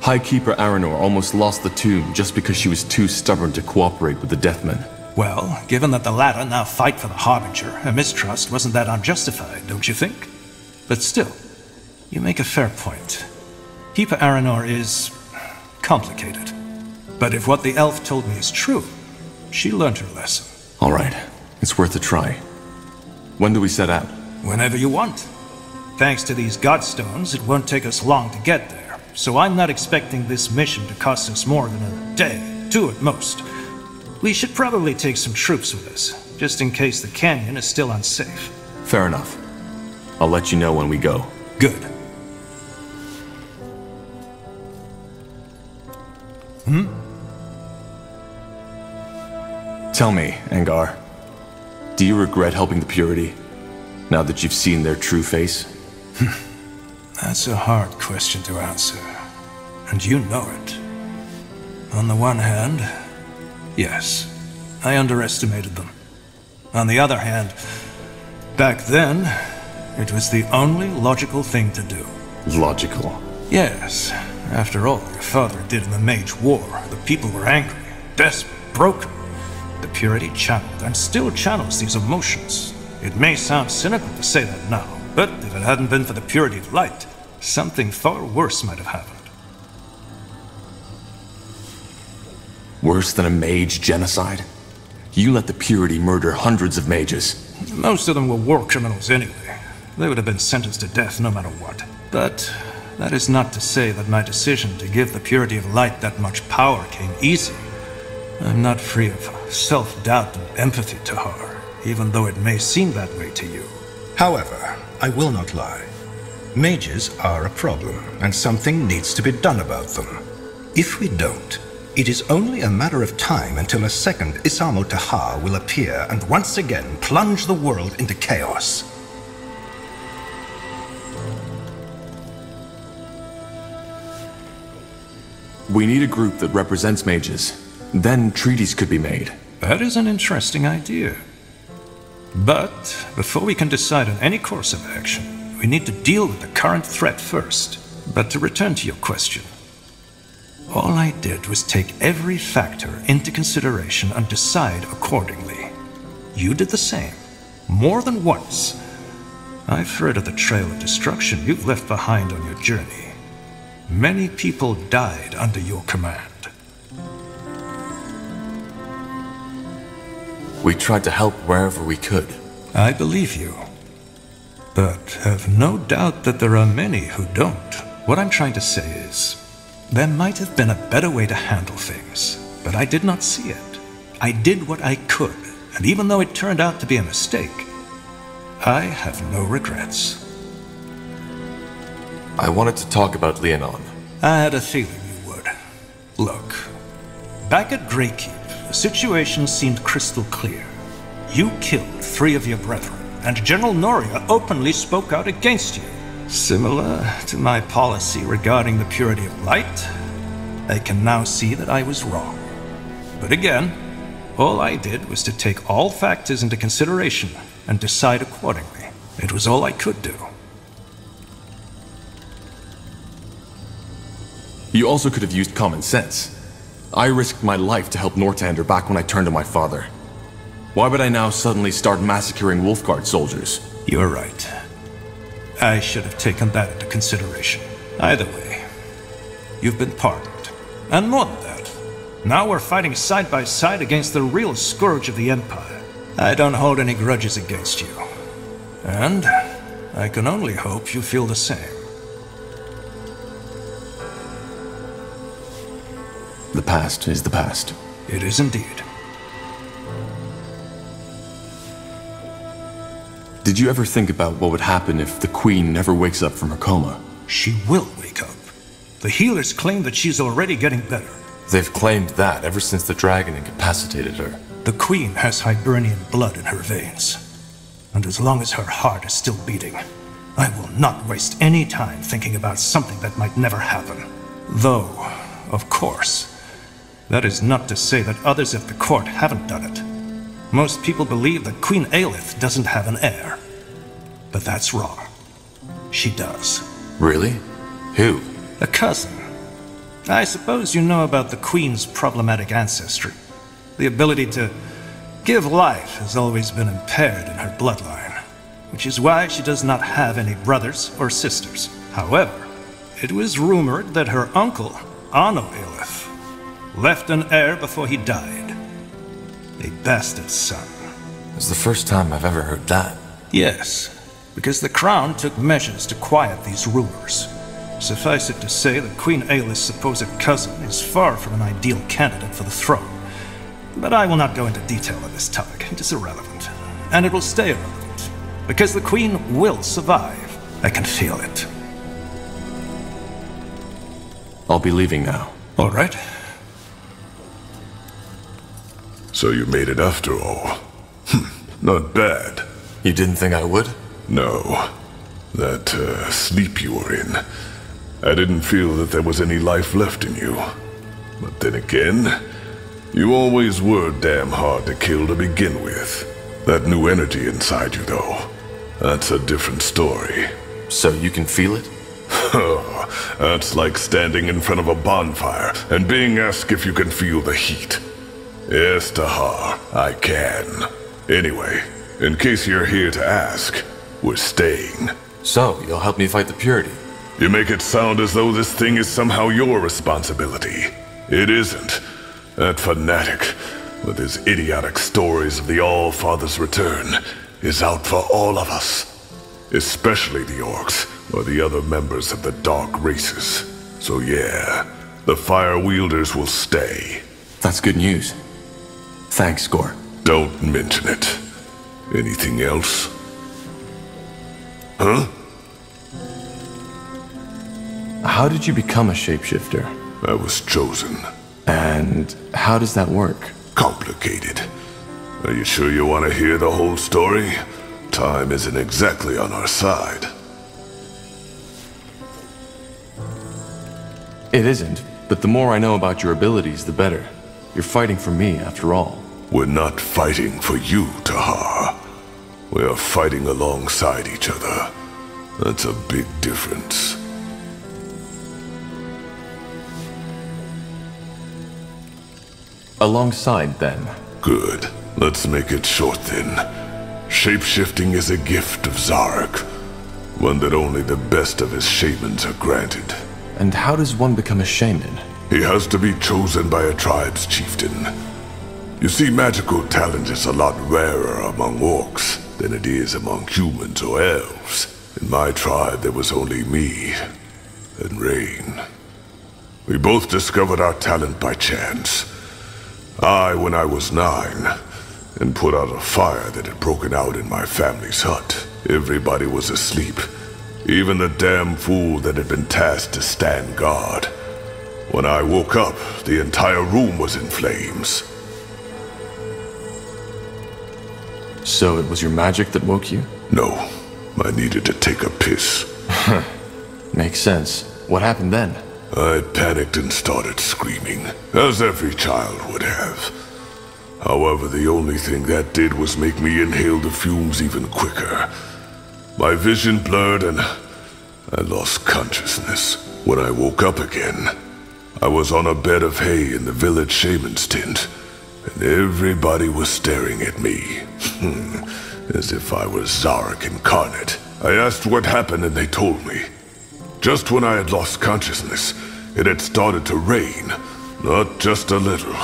High Keeper Aranor almost lost the tomb just because she was too stubborn to cooperate with the Deathmen. Well, given that the latter now fight for the Harbinger, her mistrust wasn't that unjustified, don't you think? But still, you make a fair point. Keeper Aranor is complicated. But if what the elf told me is true, she learned her lesson. All right, it's worth a try. When do we set out? Whenever you want. Thanks to these godstones, it won't take us long to get there. So I'm not expecting this mission to cost us more than a day, 2 at most. We should probably take some troops with us, just in case the canyon is still unsafe. Fair enough. I'll let you know when we go. Good. Tell me, Angar, do you regret helping the Purity, now that you've seen their true face? That's a hard question to answer, and you know it. On the one hand, yes, I underestimated them. On the other hand, back then, it was the only logical thing to do. Logical? Yes. After all your father did in the Mage War, the people were angry, desperate, broken. The Purity channeled and still channels these emotions. It may sound cynical to say that now, but if it hadn't been for the Purity of Light, something far worse might have happened. Worse than a mage genocide? You let the Purity murder hundreds of mages. Most of them were war criminals anyway. They would have been sentenced to death no matter what. But that is not to say that my decision to give the Purity of Light that much power came easy. I'm not free of self-doubt and empathy to her, even though it may seem that way to you. However, I will not lie. Mages are a problem, and something needs to be done about them. If we don't, it is only a matter of time until a second Isamo Taha will appear and once again plunge the world into chaos. We need a group that represents mages. Then treaties could be made. That is an interesting idea. But before we can decide on any course of action, we need to deal with the current threat first. But to return to your question, all I did was take every factor into consideration and decide accordingly. You did the same, more than once. I've heard of the trail of destruction you've left behind on your journey. Many people died under your command. We tried to help wherever we could. I believe you. But have no doubt that there are many who don't. What I'm trying to say is, there might have been a better way to handle things, but I did not see it. I did what I could, and even though it turned out to be a mistake, I have no regrets. I wanted to talk about Leonon. I had a feeling you would. Look, back at Greykeep, the situation seemed crystal clear. You killed 3 of your brethren, and General Noria openly spoke out against you. Similar to my policy regarding the purity of light, I can now see that I was wrong. But again, all I did was to take all factors into consideration and decide accordingly. It was all I could do. You also could have used common sense. I risked my life to help Nortander back when I turned to my father. Why would I now suddenly start massacring Wolfguard soldiers? You're right. I should have taken that into consideration. Either way, you've been pardoned. And more than that, now we're fighting side by side against the real scourge of the Empire. I don't hold any grudges against you. And I can only hope you feel the same. The past is the past. It is indeed. Did you ever think about what would happen if the Queen never wakes up from her coma? She will wake up. The healers claim that she's already getting better. They've claimed that ever since the dragon incapacitated her. The Queen has Hibernian blood in her veins. And as long as her heart is still beating, I will not waste any time thinking about something that might never happen. Though, of course, that is not to say that others at the court haven't done it. Most people believe that Queen Aelith doesn't have an heir. But that's wrong. She does. Really? Who? A cousin. I suppose you know about the Queen's problematic ancestry. The ability to give life has always been impaired in her bloodline, which is why she does not have any brothers or sisters. However, it was rumored that her uncle, Anno Elif, left an heir before he died. A bastard son. It's the first time I've ever heard that. Yes, because the crown took measures to quiet these rumors. Suffice it to say that Queen Ailith's supposed cousin is far from an ideal candidate for the throne. But I will not go into detail on this topic. It is irrelevant. And it will stay irrelevant. Because the Queen will survive. I can feel it. I'll be leaving now. All right. So you made it after all. Not bad. You didn't think I would? No. That sleep you were in, I didn't feel that there was any life left in you. But then again, you always were damn hard to kill to begin with. That new energy inside you, though, that's a different story. So you can feel it? Oh, that's like standing in front of a bonfire and being asked if you can feel the heat. Yes, Tahar, I can. Anyway, in case you're here to ask, we're staying. So, you'll help me fight the Purity? You make it sound as though this thing is somehow your responsibility. It isn't. That fanatic, with his idiotic stories of the All-Father's return, is out for all of us. Especially the orcs, or the other members of the Dark Races. So yeah, the Fire Wielders will stay. That's good news. Thanks, Gore. Don't mention it. Anything else? Huh? How did you become a shapeshifter? I was chosen. And how does that work? Complicated. Are you sure you want to hear the whole story? Time isn't exactly on our side. It isn't, but the more I know about your abilities, the better. You're fighting for me, after all. We're not fighting for you, Tahar. We are fighting alongside each other. That's a big difference. Alongside, then. Good. Let's make it short, then. Shapeshifting is a gift of Zarek. One that only the best of his shamans are granted. And how does one become a shaman? He has to be chosen by a tribe's chieftain. You see, magical talent is a lot rarer among orcs than it is among humans or elves. In my tribe, there was only me and Rain. We both discovered our talent by chance. I, when I was 9, and put out a fire that had broken out in my family's hut. Everybody was asleep, even the damn fool that had been tasked to stand guard. When I woke up, the entire room was in flames. So it was your magic that woke you? No, I needed to take a piss. Makes sense. What happened then? I panicked and started screaming, as every child would have. However, the only thing that did was make me inhale the fumes even quicker. My vision blurred and I lost consciousness. When I woke up again, I was on a bed of hay in the village shaman's tent, and everybody was staring at me, as if I was Zarek incarnate. I asked what happened and they told me. Just when I had lost consciousness, it had started to rain. Not just a little.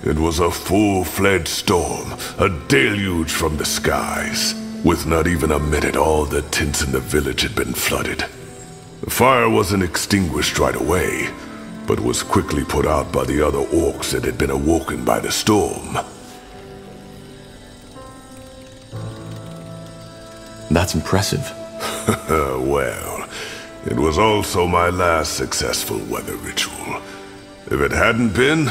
It was a full-fledged storm, a deluge from the skies. With not even a minute, all the tents in the village had been flooded. The fire wasn't extinguished right away, but was quickly put out by the other orcs that had been awoken by the storm. That's impressive. Well, it was also my last successful weather ritual. If it hadn't been,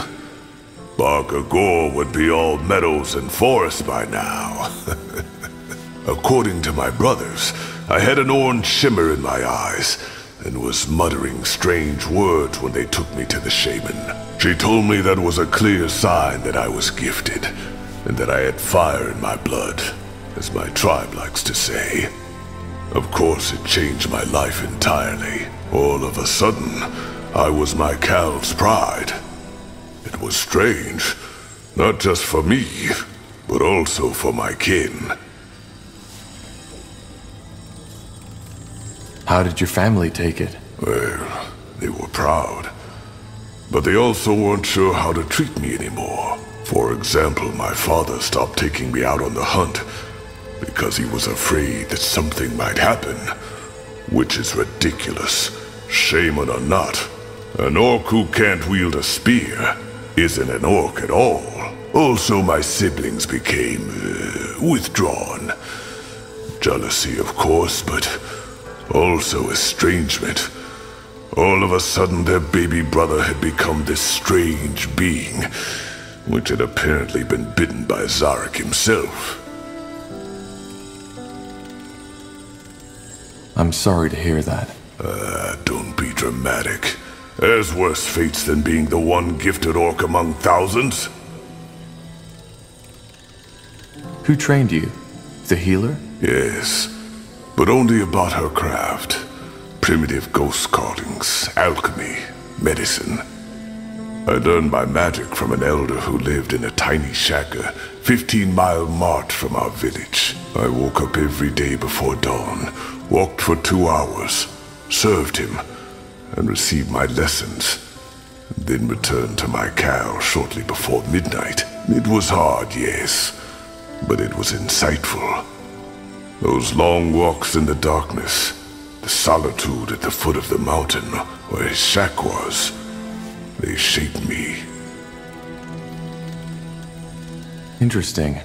Barker Gore would be all meadows and forests by now. According to my brothers, I had an orange shimmer in my eyes and was muttering strange words when they took me to the shaman. She told me that was a clear sign that I was gifted and that I had fire in my blood, as my tribe likes to say. Of course, it changed my life entirely. All of a sudden, I was my Cal's pride. It was strange, not just for me, but also for my kin. How did your family take it? Well, they were proud. But they also weren't sure how to treat me anymore. For example, my father stopped taking me out on the hunt because he was afraid that something might happen. Which is ridiculous. Shaman or not, an orc who can't wield a spear isn't an orc at all. Also, my siblings became withdrawn. Jealousy, of course, but also estrangement. All of a sudden, their baby brother had become this strange being, which had apparently been bitten by Zarek himself. I'm sorry to hear that. Don't be dramatic. There's worse fates than being the one gifted orc among thousands. Who trained you? The healer? Yes, but only about her craft. Primitive ghost callings, alchemy, medicine. I learned my magic from an elder who lived in a tiny shack a 15-mile march from our village. I woke up every day before dawn, walked for 2 hours, served him, and received my lessons. Then returned to my cow shortly before midnight. It was hard, yes, but it was insightful. Those long walks in the darkness, the solitude at the foot of the mountain where his shack was, they shaped me. Interesting.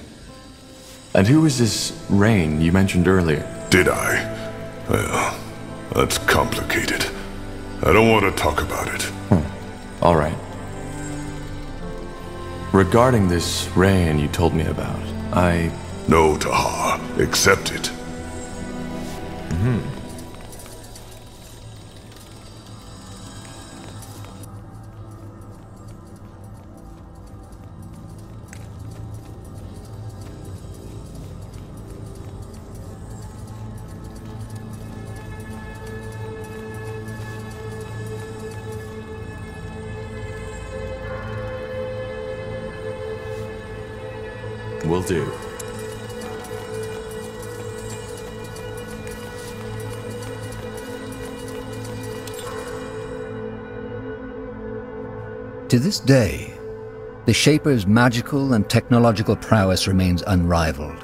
And who is this Rain you mentioned earlier? Did I? Well, that's complicated. I don't want to talk about it. All right. Regarding this Rain you told me about, No, Tahar. Accept it. Will do. To this day, the Shaper's magical and technological prowess remains unrivaled.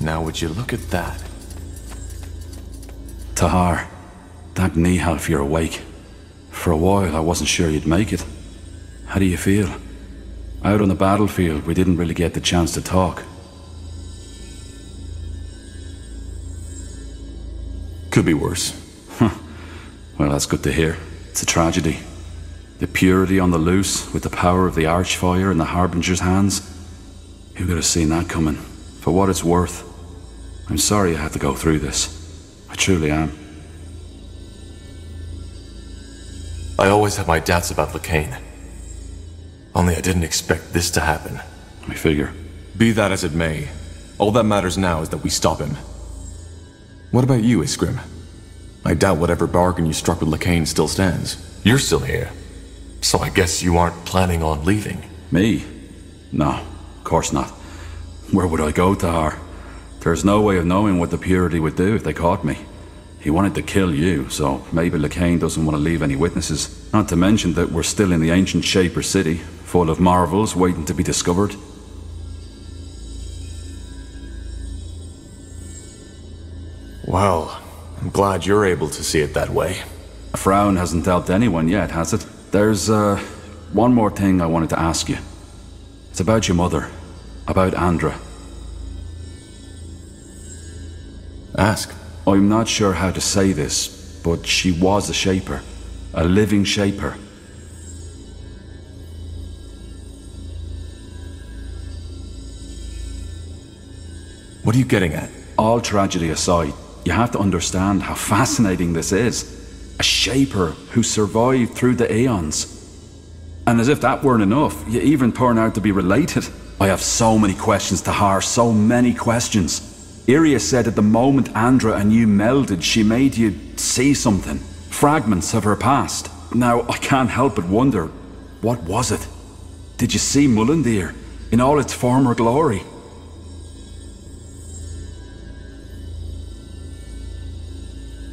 Now would you look at that? Tahar, thank Nihal if you're awake. For a while I wasn't sure you'd make it. How do you feel? Out on the battlefield, we didn't really get the chance to talk. Could be worse. Well, that's good to hear. It's a tragedy. The purity on the loose, with the power of the Archfire in the Harbinger's hands. Who could have seen that coming? For what it's worth, I'm sorry I had to go through this. I truly am. I always had my doubts about Leckain. Only I didn't expect this to happen. I figure. Be that as it may, all that matters now is that we stop him. What about you, Iskrim? I doubt whatever bargain you struck with Leckain still stands. You're still here, so I guess you aren't planning on leaving. Me? No, of course not. Where would I go, Tahar? There's no way of knowing what the Purity would do if they caught me. He wanted to kill you, so maybe Leckain doesn't want to leave any witnesses. Not to mention that we're still in the ancient Shaper city, full of marvels waiting to be discovered. Well, I'm glad you're able to see it that way. A frown hasn't helped anyone yet, has it? There's, one more thing I wanted to ask you. It's about your mother. About Andra. Ask. I'm not sure how to say this, but she was a Shaper. A living Shaper. What are you getting at? All tragedy aside, you have to understand how fascinating this is. A Shaper who survived through the Aeons. And as if that weren't enough, you even turn out to be related. I have so many questions, Tahar, so many questions. Iria said at the moment Andra and you melded, she made you see something. Fragments of her past. Now, I can't help but wonder, what was it? Did you see Mulandir in all its former glory?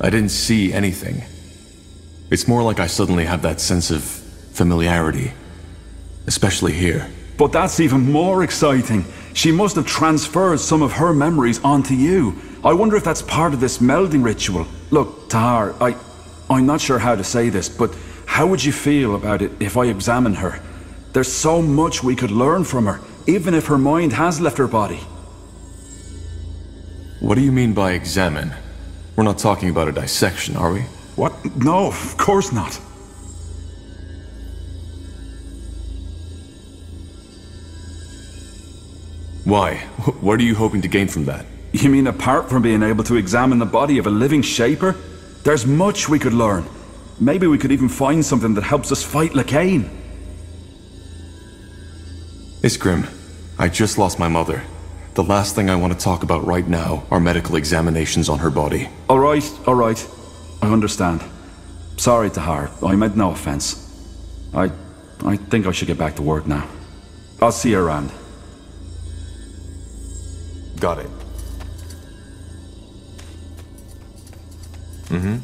I didn't see anything. It's more like I suddenly have that sense of familiarity. Especially here. But that's even more exciting. She must have transferred some of her memories onto you. I wonder if that's part of this melding ritual. Look, Tahar, I'm not sure how to say this, but how would you feel about it if I examine her? There's so much we could learn from her, even if her mind has left her body. What do you mean by examine? We're not talking about a dissection, are we? What? No, of course not. Why? What are you hoping to gain from that? You mean apart from being able to examine the body of a living shaper? There's much we could learn. Maybe we could even find something that helps us fight Leckain. Iskrim, I just lost my mother. The last thing I want to talk about right now are medical examinations on her body. Alright. I understand. Sorry, Tahar. I meant no offense. I think I should get back to work now. I'll see you around. Got it. Mm-hmm.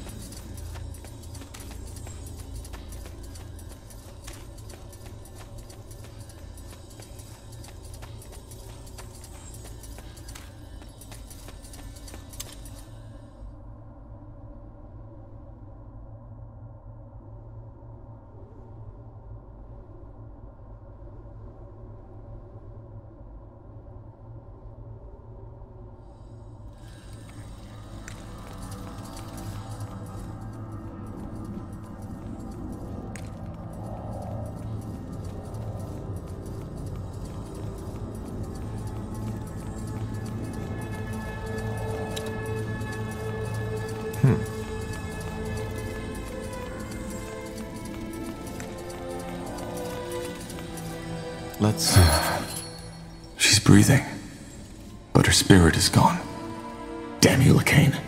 Let's... She's breathing, but her spirit is gone. Damn you, Leckain.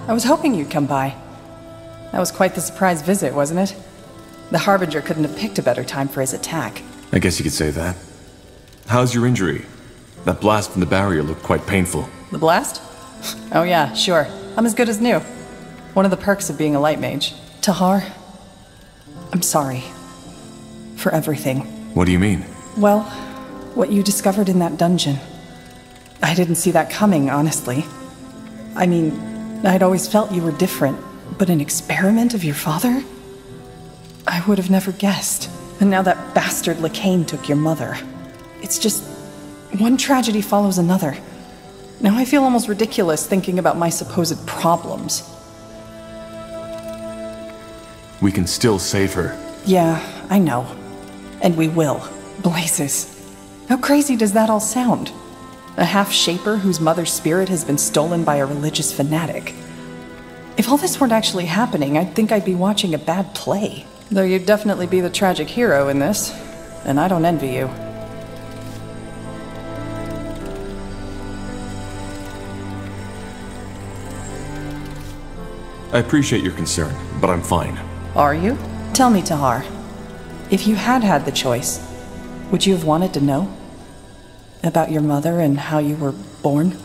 I was hoping you'd come by. That was quite the surprise visit, wasn't it? The Harbinger couldn't have picked a better time for his attack. I guess you could say that. How's your injury? That blast from the barrier looked quite painful. The blast? Oh yeah, sure. I'm as good as new. One of the perks of being a light mage. Tahar, I'm sorry. For everything. What do you mean? Well, what you discovered in that dungeon. I didn't see that coming, honestly. I mean, I'd always felt you were different, but an experiment of your father? I would have never guessed. And now that bastard Leckain took your mother. It's just... one tragedy follows another. Now I feel almost ridiculous thinking about my supposed problems. We can still save her. Yeah, I know. And we will. Blazes. How crazy does that all sound? A half-shaper whose mother's spirit has been stolen by a religious fanatic. If all this weren't actually happening, I'd think I'd be watching a bad play. Though you'd definitely be the tragic hero in this, and I don't envy you. I appreciate your concern, but I'm fine. Are you? Tell me, Tahar. If you had had the choice, would you have wanted to know? About your mother and how you were born?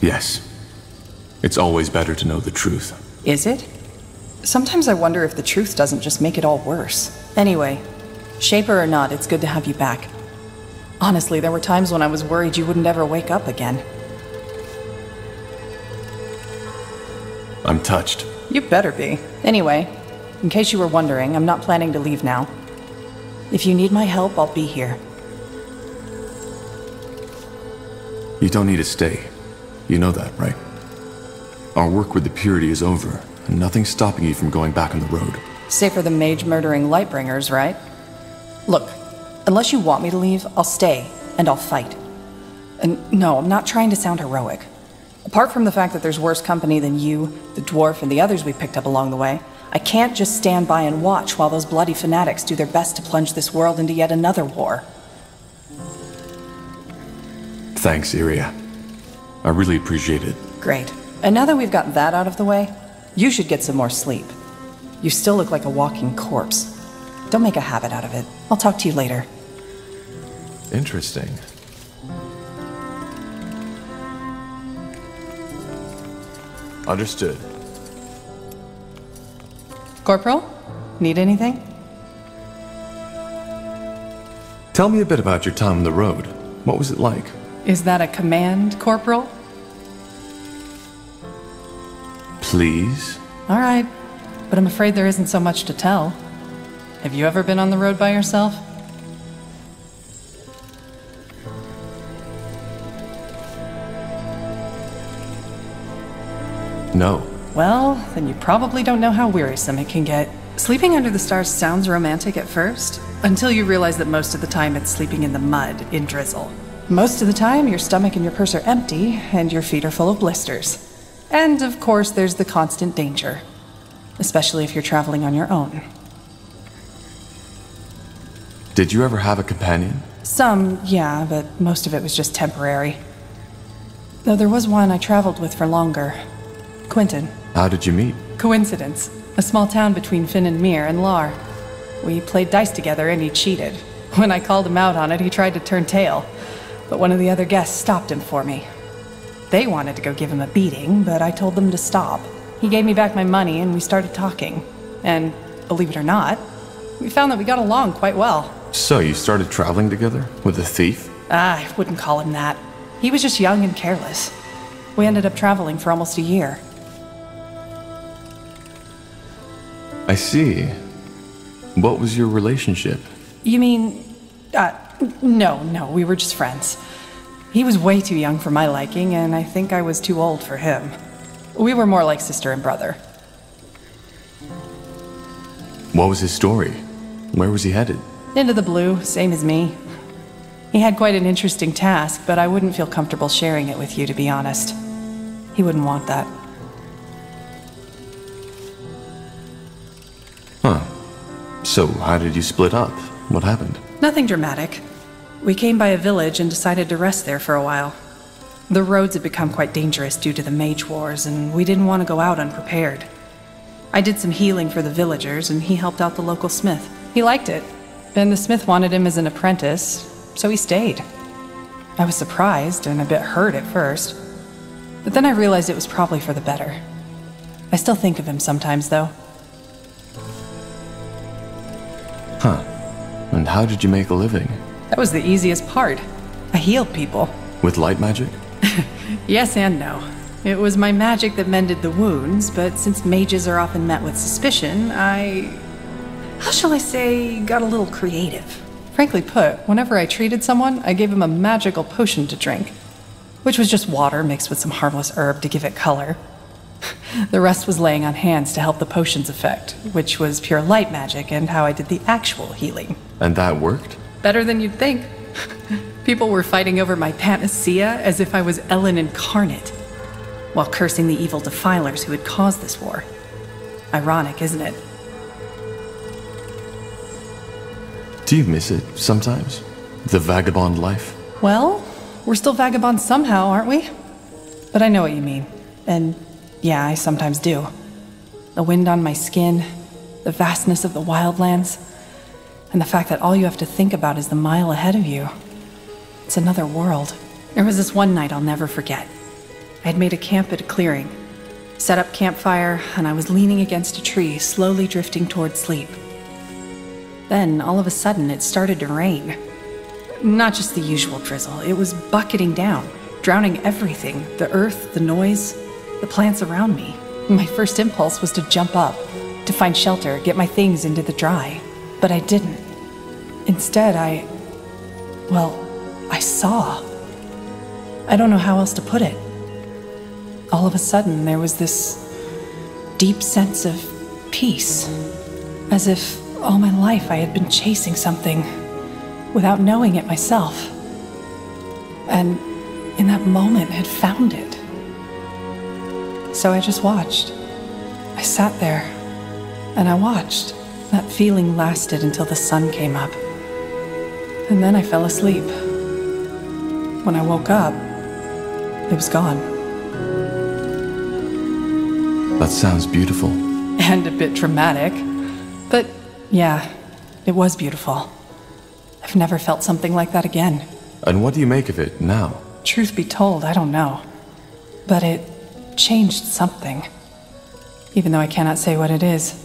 Yes. It's always better to know the truth. Is it? Sometimes I wonder if the truth doesn't just make it all worse. Anyway, Shaper or not, it's good to have you back. Honestly, there were times when I was worried you wouldn't ever wake up again. I'm touched. You better be. Anyway, in case you were wondering, I'm not planning to leave now. If you need my help, I'll be here. You don't need to stay. You know that, right? Our work with the Purity is over, and nothing's stopping you from going back on the road. Safer than mage-murdering Lightbringers, right? Look, unless you want me to leave, I'll stay, and I'll fight. And no, I'm not trying to sound heroic. Apart from the fact that there's worse company than you, the dwarf, and the others we picked up along the way, I can't just stand by and watch while those bloody fanatics do their best to plunge this world into yet another war. Thanks, Iria. I really appreciate it. Great. And now that we've got that out of the way, you should get some more sleep. You still look like a walking corpse. Don't make a habit out of it. I'll talk to you later. Interesting. Understood. Corporal? Need anything? Tell me a bit about your time on the road. What was it like? Is that a command, Corporal? Please? All right, but I'm afraid there isn't so much to tell. Have you ever been on the road by yourself? No. Well, then you probably don't know how wearisome it can get. Sleeping under the stars sounds romantic at first, until you realize that most of the time it's sleeping in the mud, in drizzle. Most of the time, your stomach and your purse are empty, and your feet are full of blisters. And, of course, there's the constant danger. Especially if you're traveling on your own. Did you ever have a companion? Some, yeah, but most of it was just temporary. Though there was one I traveled with for longer. Quentin. How did you meet? Coincidence. A small town between Finn and Mir and Lar. We played dice together and he cheated. When I called him out on it, he tried to turn tail. But one of the other guests stopped him for me. They wanted to go give him a beating, but I told them to stop. He gave me back my money and we started talking. And, believe it or not, we found that we got along quite well. So you started traveling together? With a thief? I wouldn't call him that. He was just young and careless. We ended up traveling for almost a year. I see. What was your relationship? You mean... No, we were just friends. He was way too young for my liking, and I think I was too old for him. We were more like sister and brother. What was his story? Where was he headed? Into the blue, same as me. He had quite an interesting task, but I wouldn't feel comfortable sharing it with you, to be honest. He wouldn't want that. Huh. So, how did you split up? What happened? Nothing dramatic. We came by a village and decided to rest there for a while. The roads had become quite dangerous due to the mage wars, and we didn't want to go out unprepared. I did some healing for the villagers, and he helped out the local smith. He liked it, and the smith wanted him as an apprentice, so he stayed. I was surprised and a bit hurt at first, but then I realized it was probably for the better. I still think of him sometimes, though. Huh. And how did you make a living? That was the easiest part. I healed people. With light magic? Yes and no. It was my magic that mended the wounds, but since mages are often met with suspicion, how shall I say, got a little creative. Frankly put, whenever I treated someone, I gave him a magical potion to drink, which was just water mixed with some harmless herb to give it color. The rest was laying on hands to help the potion's effect, which was pure light magic and how I did the actual healing. And that worked? Better than you'd think. People were fighting over my panacea as if I was Ellen incarnate, while cursing the evil defilers who had caused this war. Ironic, isn't it? Do you miss it sometimes? The vagabond life? Well, we're still vagabonds somehow, aren't we? But I know what you mean. And yeah, I sometimes do. The wind on my skin, the vastness of the wildlands, and the fact that all you have to think about is the mile ahead of you. It's another world. There was this one night I'll never forget. I had made a camp at a clearing. set up campfire, and I was leaning against a tree, slowly drifting toward sleep. Then, all of a sudden, it started to rain. Not just the usual drizzle, it was bucketing down, drowning everything, the earth, the noise, the plants around me. My first impulse was to jump up, to find shelter, get my things into the dry. But I didn't. Instead, I saw. I don't know how else to put it. All of a sudden, there was this deep sense of peace. As if all my life I had been chasing something without knowing it myself. And in that moment had found it. So I just watched. I sat there, and I watched. That feeling lasted until the sun came up. And then I fell asleep. When I woke up, it was gone. That sounds beautiful. And a bit dramatic. But yeah, it was beautiful. I've never felt something like that again. And what do you make of it now? Truth be told, I don't know. But it changed something. Even though I cannot say what it is.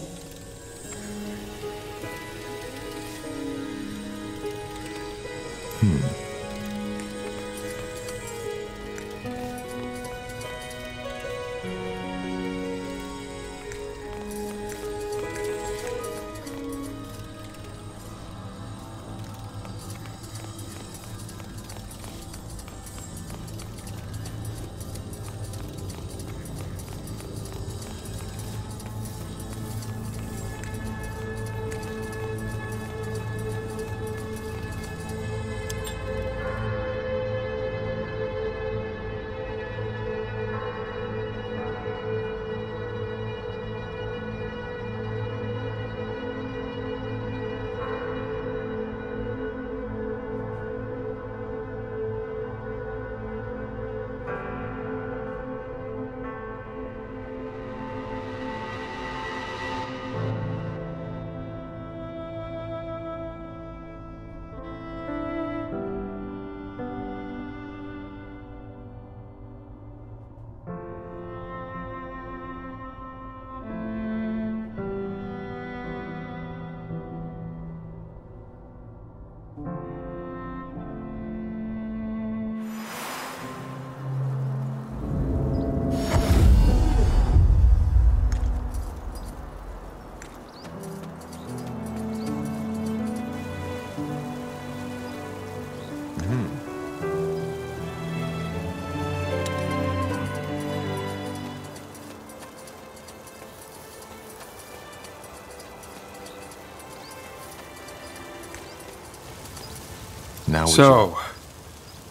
So,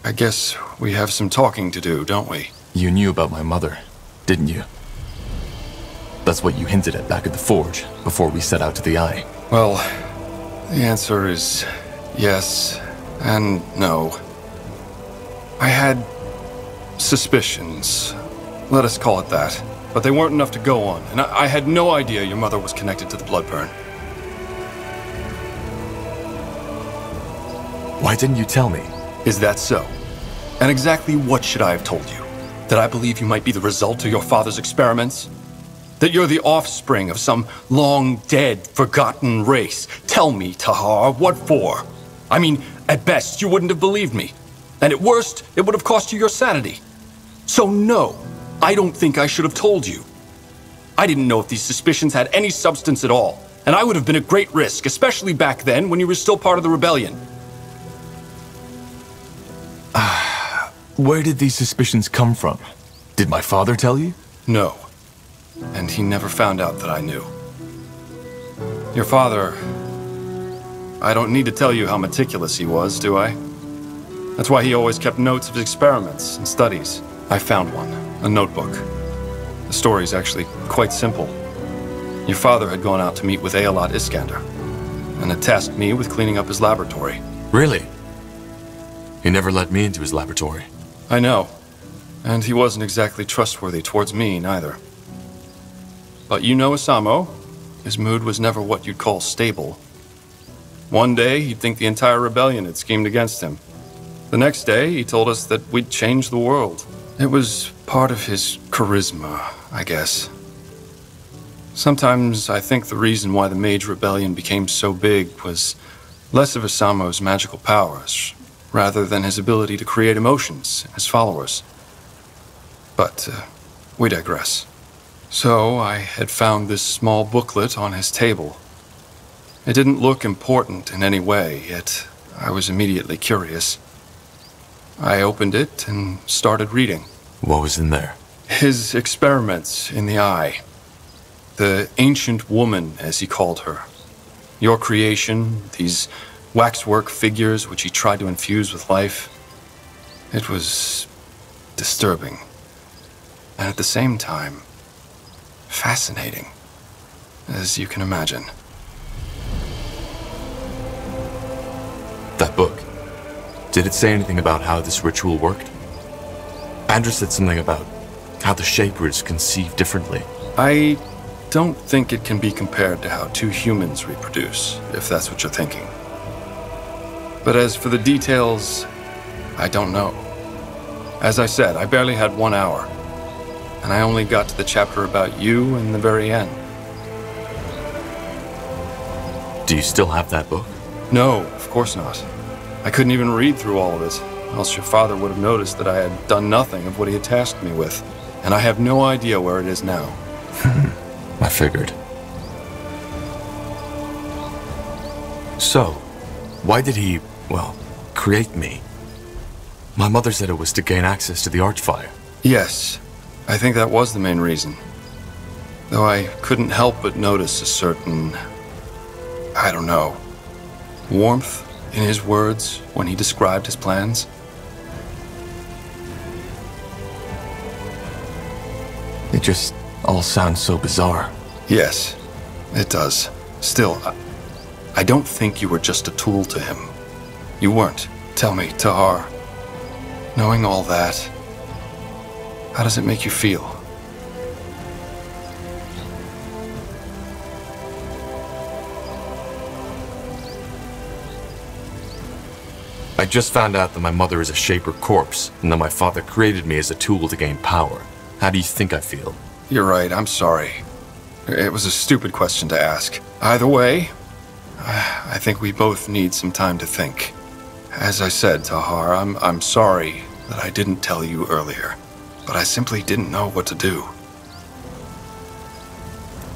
I guess we have some talking to do, don't we? You knew about my mother, didn't you? That's what you hinted at back at the forge, before we set out to the Eye. Well, the answer is yes and no. I had suspicions, let us call it that, but they weren't enough to go on, and I had no idea your mother was connected to the Bloodburn. Why didn't you tell me? Is that so? And exactly what should I have told you? That I believe you might be the result of your father's experiments? That you're the offspring of some long-dead, forgotten race? Tell me, Tahar, what for? I mean, at best, you wouldn't have believed me. And at worst, it would have cost you your sanity. So no, I don't think I should have told you. I didn't know if these suspicions had any substance at all. And I would have been at great risk, especially back then when you were still part of the rebellion. Where did these suspicions come from? Did my father tell you? No. And he never found out that I knew. Your father... I don't need to tell you how meticulous he was, do I? That's why he always kept notes of his experiments and studies. I found one, a notebook. The story's actually quite simple. Your father had gone out to meet with Aelot Iskander, and had tasked me with cleaning up his laboratory. Really? He never let me into his laboratory. I know. And he wasn't exactly trustworthy towards me, neither. But you know Asamo. His mood was never what you'd call stable. One day, he'd think the entire rebellion had schemed against him. The next day, he told us that we'd change the world. It was part of his charisma, I guess. Sometimes I think the reason why the Mage Rebellion became so big was less of Isamo's magical powers, rather than his ability to create emotions in his followers. But we digress. So I had found this small booklet on his table. It didn't look important in any way, yet I was immediately curious. I opened it and started reading. What was in there? His experiments in the eye. The ancient woman, as he called her. Your creation, these waxwork figures which he tried to infuse with life. It was disturbing. And at the same time, fascinating, as you can imagine. That book. Did it say anything about how this ritual worked? Andrew said something about how the Shapers conceive differently. I don't think it can be compared to how two humans reproduce, if that's what you're thinking. But as for the details, I don't know. As I said, I barely had 1 hour, and I only got to the chapter about you in the very end. Do you still have that book? No, of course not. I couldn't even read through all of it, else your father would have noticed that I had done nothing of what he had tasked me with, and I have no idea where it is now. I figured. So, why did he, well, create me? My mother said it was to gain access to the Archfire. Yes, I think that was the main reason. Though I couldn't help but notice a certain, I don't know, warmth in his words when he described his plans. It just all sounds so bizarre. Yes, it does. Still, I don't think you were just a tool to him. You weren't. Tell me, Tahar, knowing all that, how does it make you feel? I just found out that my mother is a Shaper corpse, and that my father created me as a tool to gain power. How do you think I feel? You're right, I'm sorry. It was a stupid question to ask. Either way, I think we both need some time to think. As I said, Tahar, I'm sorry that I didn't tell you earlier, but I simply didn't know what to do.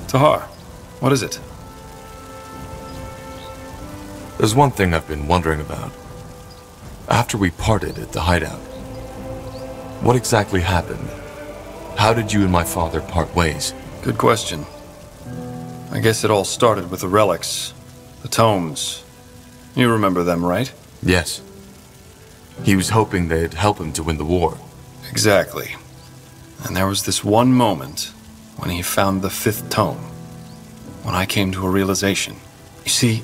Tahar, what is it? There's one thing I've been wondering about. After we parted at the hideout, what exactly happened? How did you and my father part ways? Good question. I guess it all started with the relics, the tomes. You remember them, right? Yes. He was hoping they'd help him to win the war. Exactly. And there was this one moment when he found the 5th tome, when I came to a realization. You see,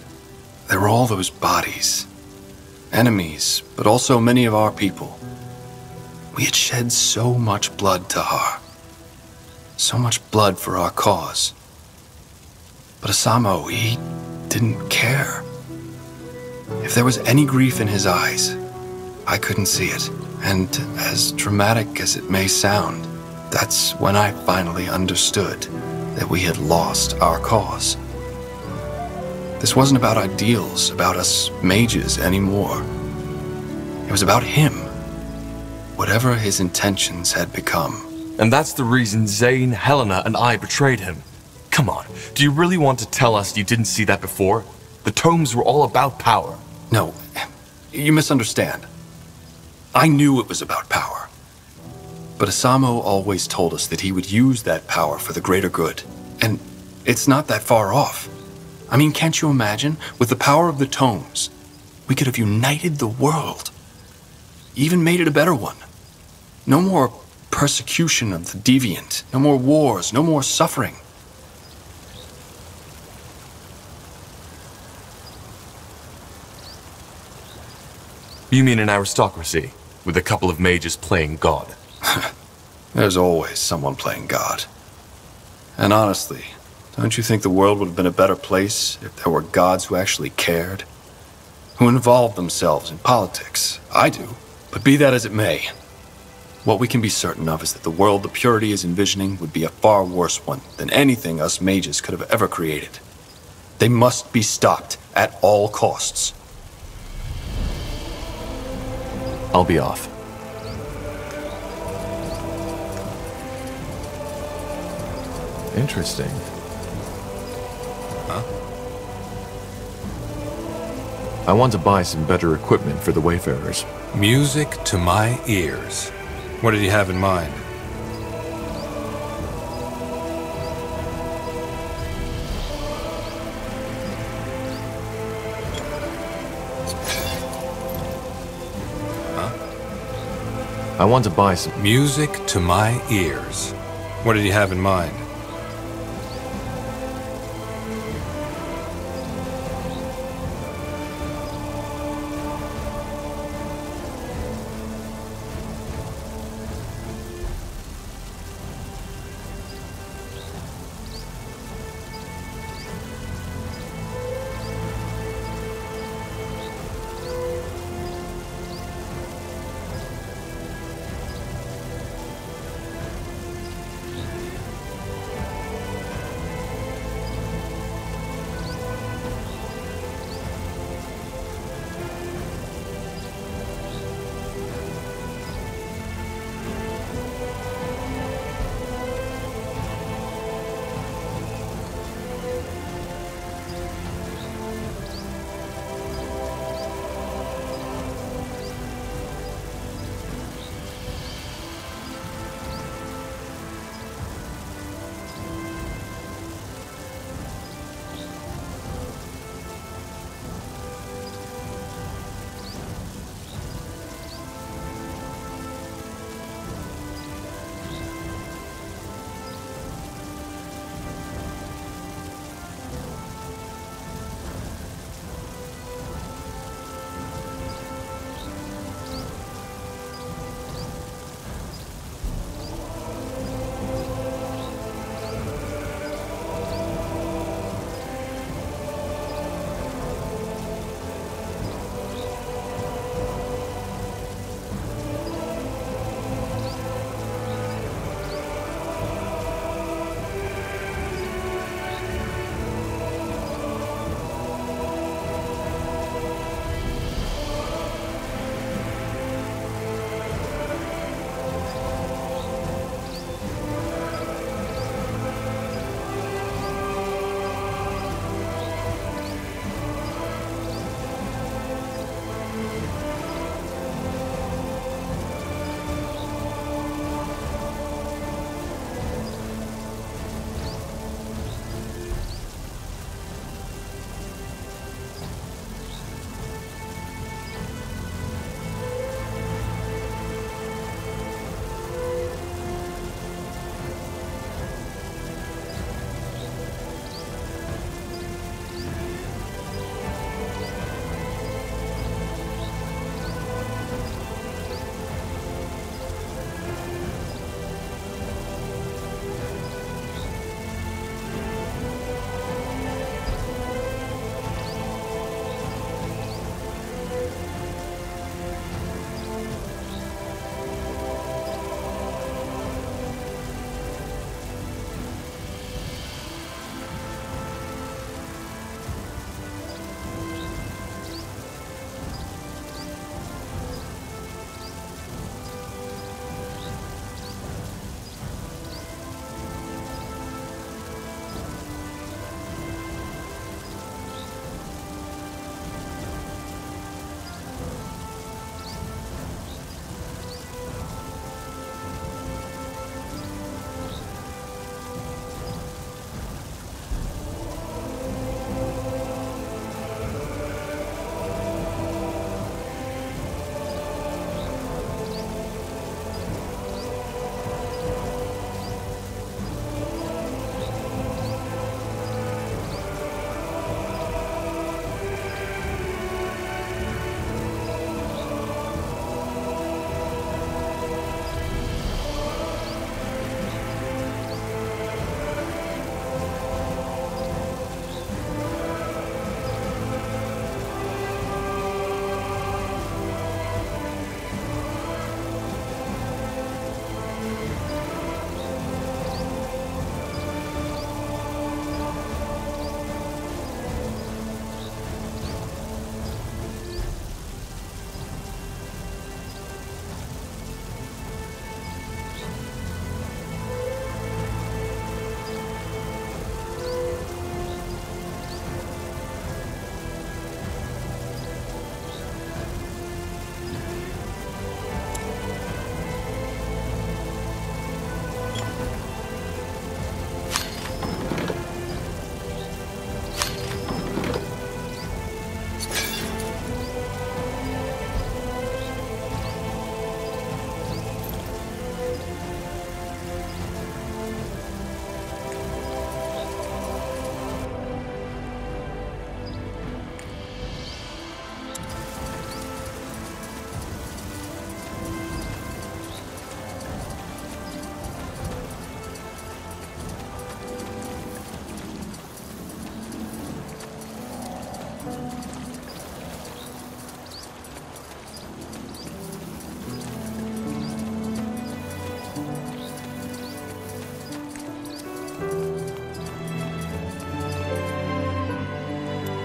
there were all those bodies. Enemies, but also many of our people. We had shed so much blood, Tahar. So much blood for our cause. But Isamo, he didn't care. If there was any grief in his eyes, I couldn't see it. And as dramatic as it may sound, that's when I finally understood that we had lost our cause. This wasn't about ideals, about us mages anymore. It was about him. Whatever his intentions had become. And that's the reason Zane, Helena, and I betrayed him. Come on, do you really want to tell us you didn't see that before? The tomes were all about power. No, you misunderstand. I knew it was about power. But Isamo always told us that he would use that power for the greater good. And it's not that far off. I mean, can't you imagine? With the power of the tomes, we could have united the world. Even made it a better one. No more persecution of the deviant. No more wars. No more suffering. You mean an aristocracy, with a couple of mages playing God? There's always someone playing God. And honestly, don't you think the world would have been a better place if there were gods who actually cared? Who involved themselves in politics? I do. But be that as it may, What we can be certain of is that the world the Purity is envisioning would be a far worse one than anything us mages could have ever created. They must be stopped at all costs. I'll be off. Interesting. Huh? I want to buy some better equipment for the Wayfarers. Music to my ears. What did you have in mind? I want to buy some music to my ears. What did you have in mind?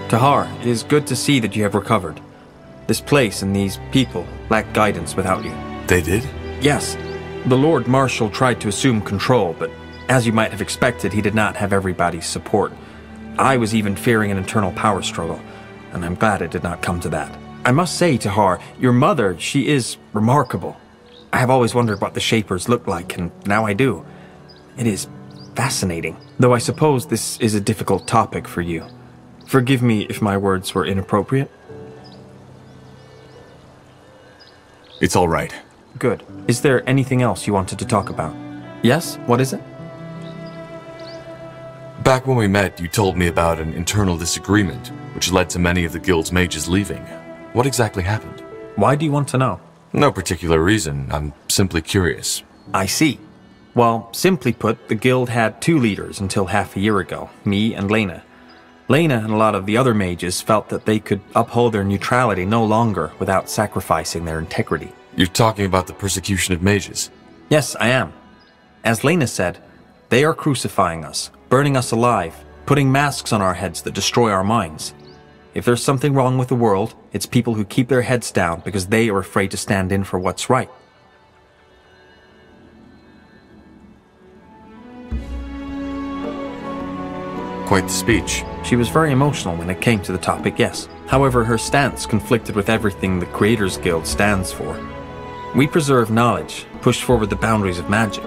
Tahar, it is good to see that you have recovered. This place and these people lacked guidance without you. They did? Yes. The Lord Marshal tried to assume control, but as you might have expected, he did not have everybody's support. I was even fearing an internal power struggle, and I'm glad it did not come to that. I must say, Tahar, your mother, she is remarkable. I have always wondered what the Shapers look like, and now I do. It is fascinating, though I suppose this is a difficult topic for you. Forgive me if my words were inappropriate. It's all right. Good. Is there anything else you wanted to talk about? Yes? What is it? Back when we met, you told me about an internal disagreement, which led to many of the guild's mages leaving. What exactly happened? Why do you want to know? No particular reason. I'm simply curious. I see. Well, simply put, the guild had two leaders until half a year ago, me and Lena. Lena and a lot of the other mages felt that they could uphold their neutrality no longer without sacrificing their integrity. You're talking about the persecution of mages? Yes, I am. As Lena said, they are crucifying us, burning us alive, putting masks on our heads that destroy our minds. If there's something wrong with the world, it's people who keep their heads down because they are afraid to stand in for what's right. Quite the speech. She was very emotional when it came to the topic, yes. However, her stance conflicted with everything the Creators Guild stands for. We preserve knowledge, push forward the boundaries of magic.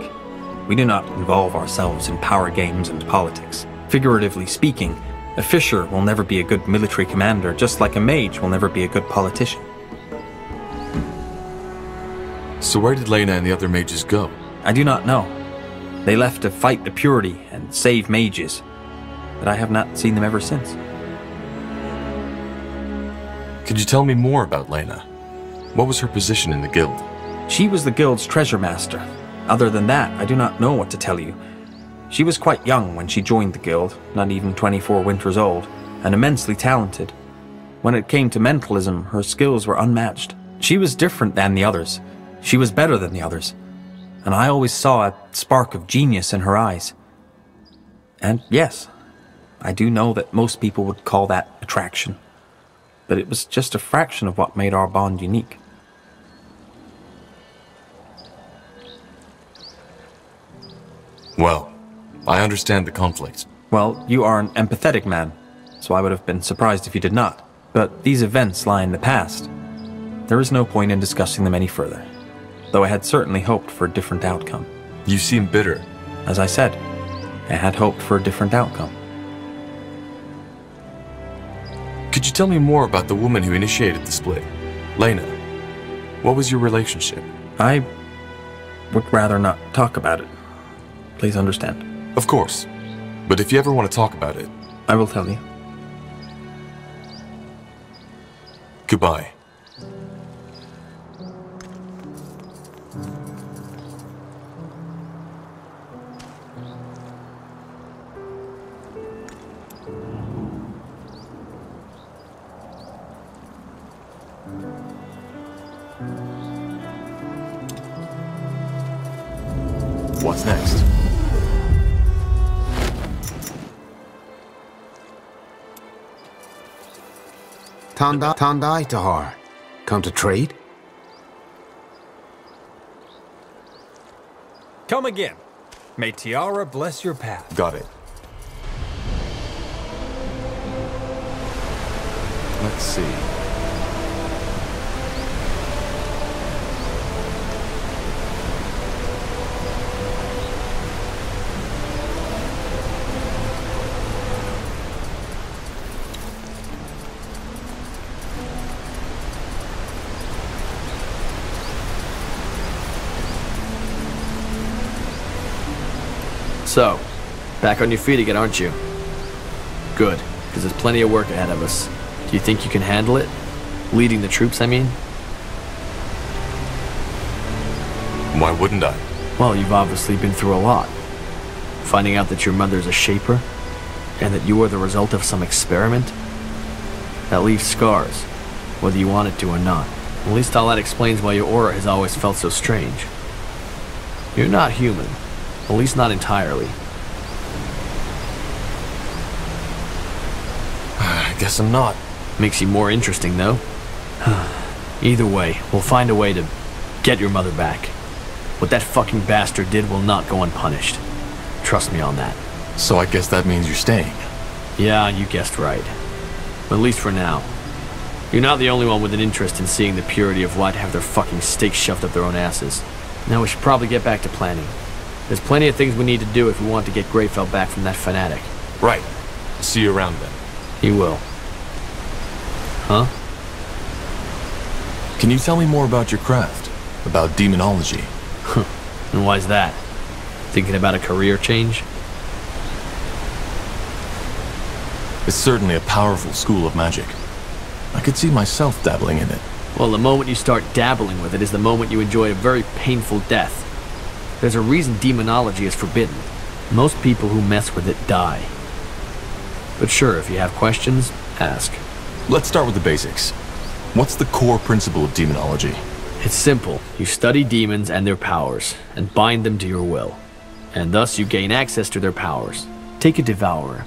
We do not involve ourselves in power games and politics. Figuratively speaking, a fisher will never be a good military commander, just like a mage will never be a good politician. So where did Lena and the other mages go? I do not know. They left to fight the purity and save mages, but I have not seen them ever since. Could you tell me more about Lena? What was her position in the guild? She was the guild's treasure master. Other than that, I do not know what to tell you. She was quite young when she joined the guild, not even 24 winters old, and immensely talented. When it came to mentalism, her skills were unmatched. She was different than the others. She was better than the others. And I always saw a spark of genius in her eyes. And yes, I do know that most people would call that attraction. But it was just a fraction of what made our bond unique. Well, I understand the conflict. Well, you are an empathetic man, so I would have been surprised if you did not. But these events lie in the past. There is no point in discussing them any further, though I had certainly hoped for a different outcome. You seem bitter. As I said, I had hoped for a different outcome. Could you tell me more about the woman who initiated the split? Lena. What was your relationship? I would rather not talk about it. Please understand. Of course. But if you ever want to talk about it... I will tell you. Goodbye. What's next? Tandai Tahar. Come to trade? Come again. May Tiara bless your path. Got it. Let's see. So, back on your feet again, aren't you? Good, because there's plenty of work ahead of us. Do you think you can handle it? Leading the troops, I mean? Why wouldn't I? Well, you've obviously been through a lot. Finding out that your mother's a shaper, and that you are the result of some experiment, that leaves scars, whether you want it to or not. At least all that explains why your aura has always felt so strange. You're not human. At least not entirely. guess I'm not. Makes you more interesting, though. Either way, we'll find a way to get your mother back. What that fucking bastard did will not go unpunished. Trust me on that. So I guess that means you're staying. Yeah, you guessed right. At least for now. You're not the only one with an interest in seeing the purity of light have their fucking stakes shoved up their own asses. Now we should probably get back to planning. There's plenty of things we need to do if we want to get Greyfell back from that fanatic. Right. See you around then. You will. Huh? Can you tell me more about your craft? About demonology? And why's that? Thinking about a career change? It's certainly a powerful school of magic. I could see myself dabbling in it. Well, the moment you start dabbling with it is the moment you enjoy a very painful death. There's a reason demonology is forbidden. Most people who mess with it die. But sure, if you have questions, ask. Let's start with the basics. What's the core principle of demonology? It's simple. You study demons and their powers, and bind them to your will. And thus you gain access to their powers. Take a devourer.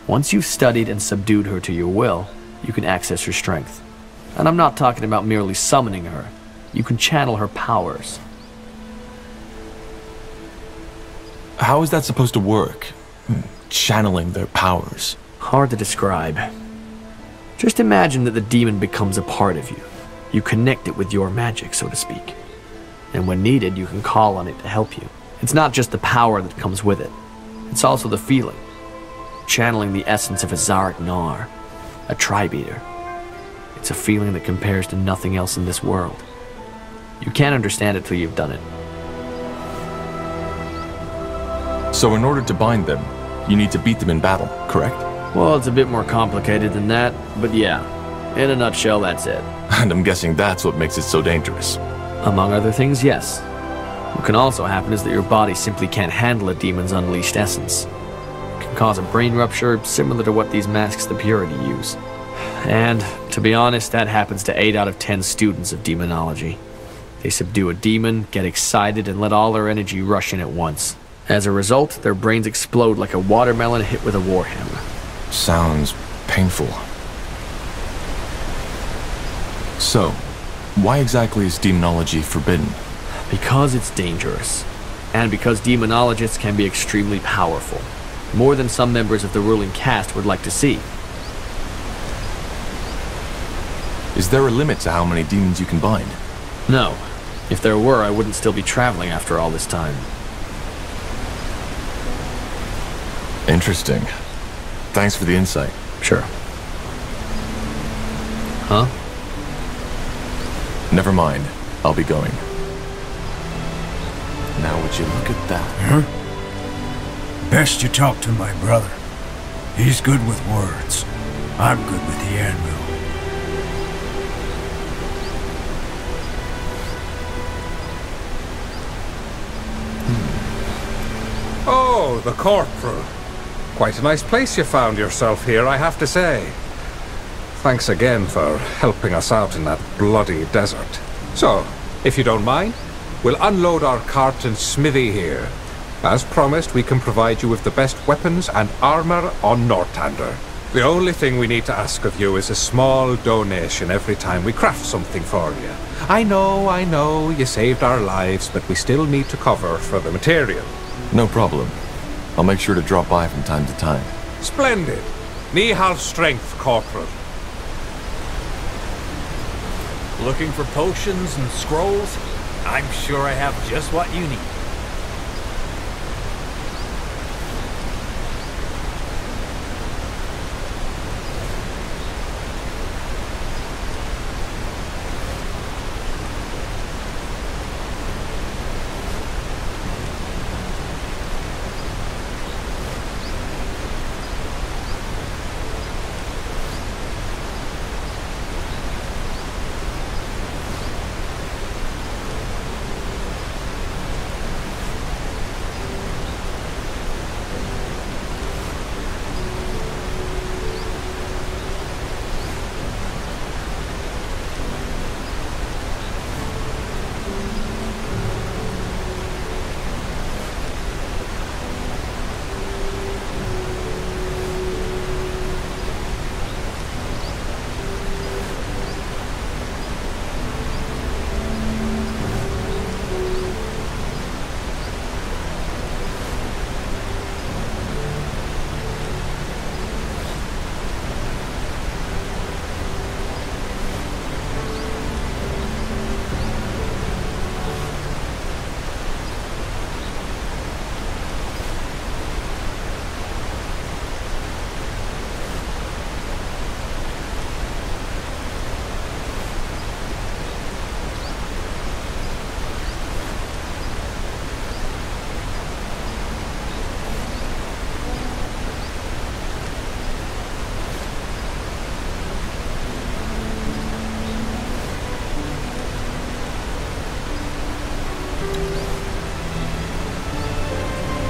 Once you've studied and subdued her to your will, you can access her strength. And I'm not talking about merely summoning her. You can channel her powers. How is that supposed to work? Channeling their powers. Hard to describe. Just imagine that the demon becomes a part of you. You connect it with your magic, so to speak. And when needed, you can call on it to help you. It's not just the power that comes with it. It's also the feeling. Channeling the essence of a Zarek Nar, a tribe eater. It's a feeling that compares to nothing else in this world. You can't understand it till you've done it. So in order to bind them, you need to beat them in battle, correct? Well, it's a bit more complicated than that, but yeah. In a nutshell, that's it. And I'm guessing that's what makes it so dangerous. Among other things, yes. What can also happen is that your body simply can't handle a demon's unleashed essence. It can cause a brain rupture similar to what these masks the Purity use. And, to be honest, that happens to 8 out of 10 students of demonology. They subdue a demon, get excited, and let all their energy rush in at once. As a result, their brains explode like a watermelon hit with a warhammer. Sounds painful. So, why exactly is demonology forbidden? Because it's dangerous. And because demonologists can be extremely powerful. More than some members of the ruling caste would like to see. Is there a limit to how many demons you can bind? No. If there were, I wouldn't still be traveling after all this time. Interesting. Thanks for the insight. Sure. Huh? Never mind. I'll be going. Now would you look at that? Huh? Best you talk to my brother. He's good with words. I'm good with the anvil. Oh, the corporal. Quite a nice place you found yourself here, I have to say. Thanks again for helping us out in that bloody desert. So, if you don't mind, we'll unload our cart and smithy here. As promised, we can provide you with the best weapons and armor on Northander. The only thing we need to ask of you is a small donation every time we craft something for you. I know, you saved our lives, but we still need to cover for the material. No problem. I'll make sure to drop by from time to time. Splendid. Knee half strength, Corporal. Looking for potions and scrolls? I'm sure I have just what you need.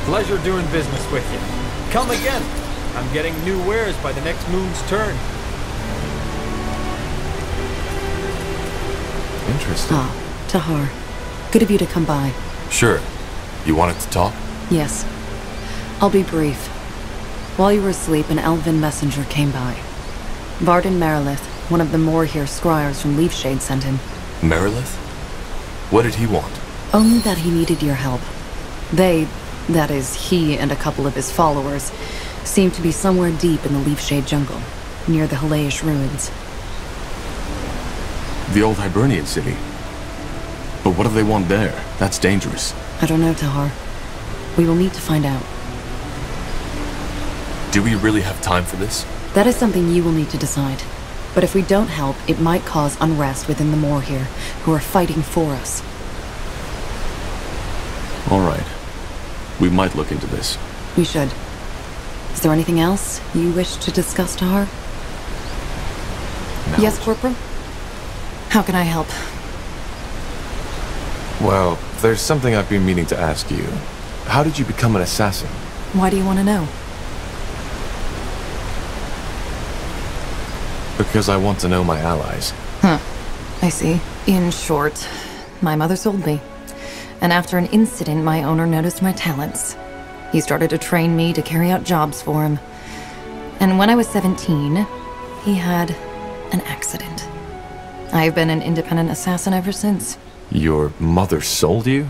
Pleasure doing business with you. Come again. I'm getting new wares by the next moon's turn. Interesting. Ah, Tahar. Good of you to come by. Sure. You wanted to talk? Yes. I'll be brief. While you were asleep, an elven messenger came by. Varden Merilith, one of the Moorhere scryers from Leafshade, sent him. Merilith? What did he want? Only that he needed your help. They, that is, he and a couple of his followers, seem to be somewhere deep in the Leafshade jungle, near the Halayish ruins. The old Hibernian city. But what do they want there? That's dangerous. I don't know, Tahar. We will need to find out. Do we really have time for this? That is something you will need to decide. But if we don't help, it might cause unrest within the Moorhere, who are fighting for us. All right. We might look into this. We should. Is there anything else you wish to discuss, Tahar? No. Yes, Corporal? How can I help? Well, there's something I've been meaning to ask you. How did you become an assassin? Why do you want to know? Because I want to know my allies. Huh. I see. In short, my mother sold me. And after an incident, my owner noticed my talents. He started to train me to carry out jobs for him. And when I was 17, he had an accident. I've been an independent assassin ever since. Your mother sold you?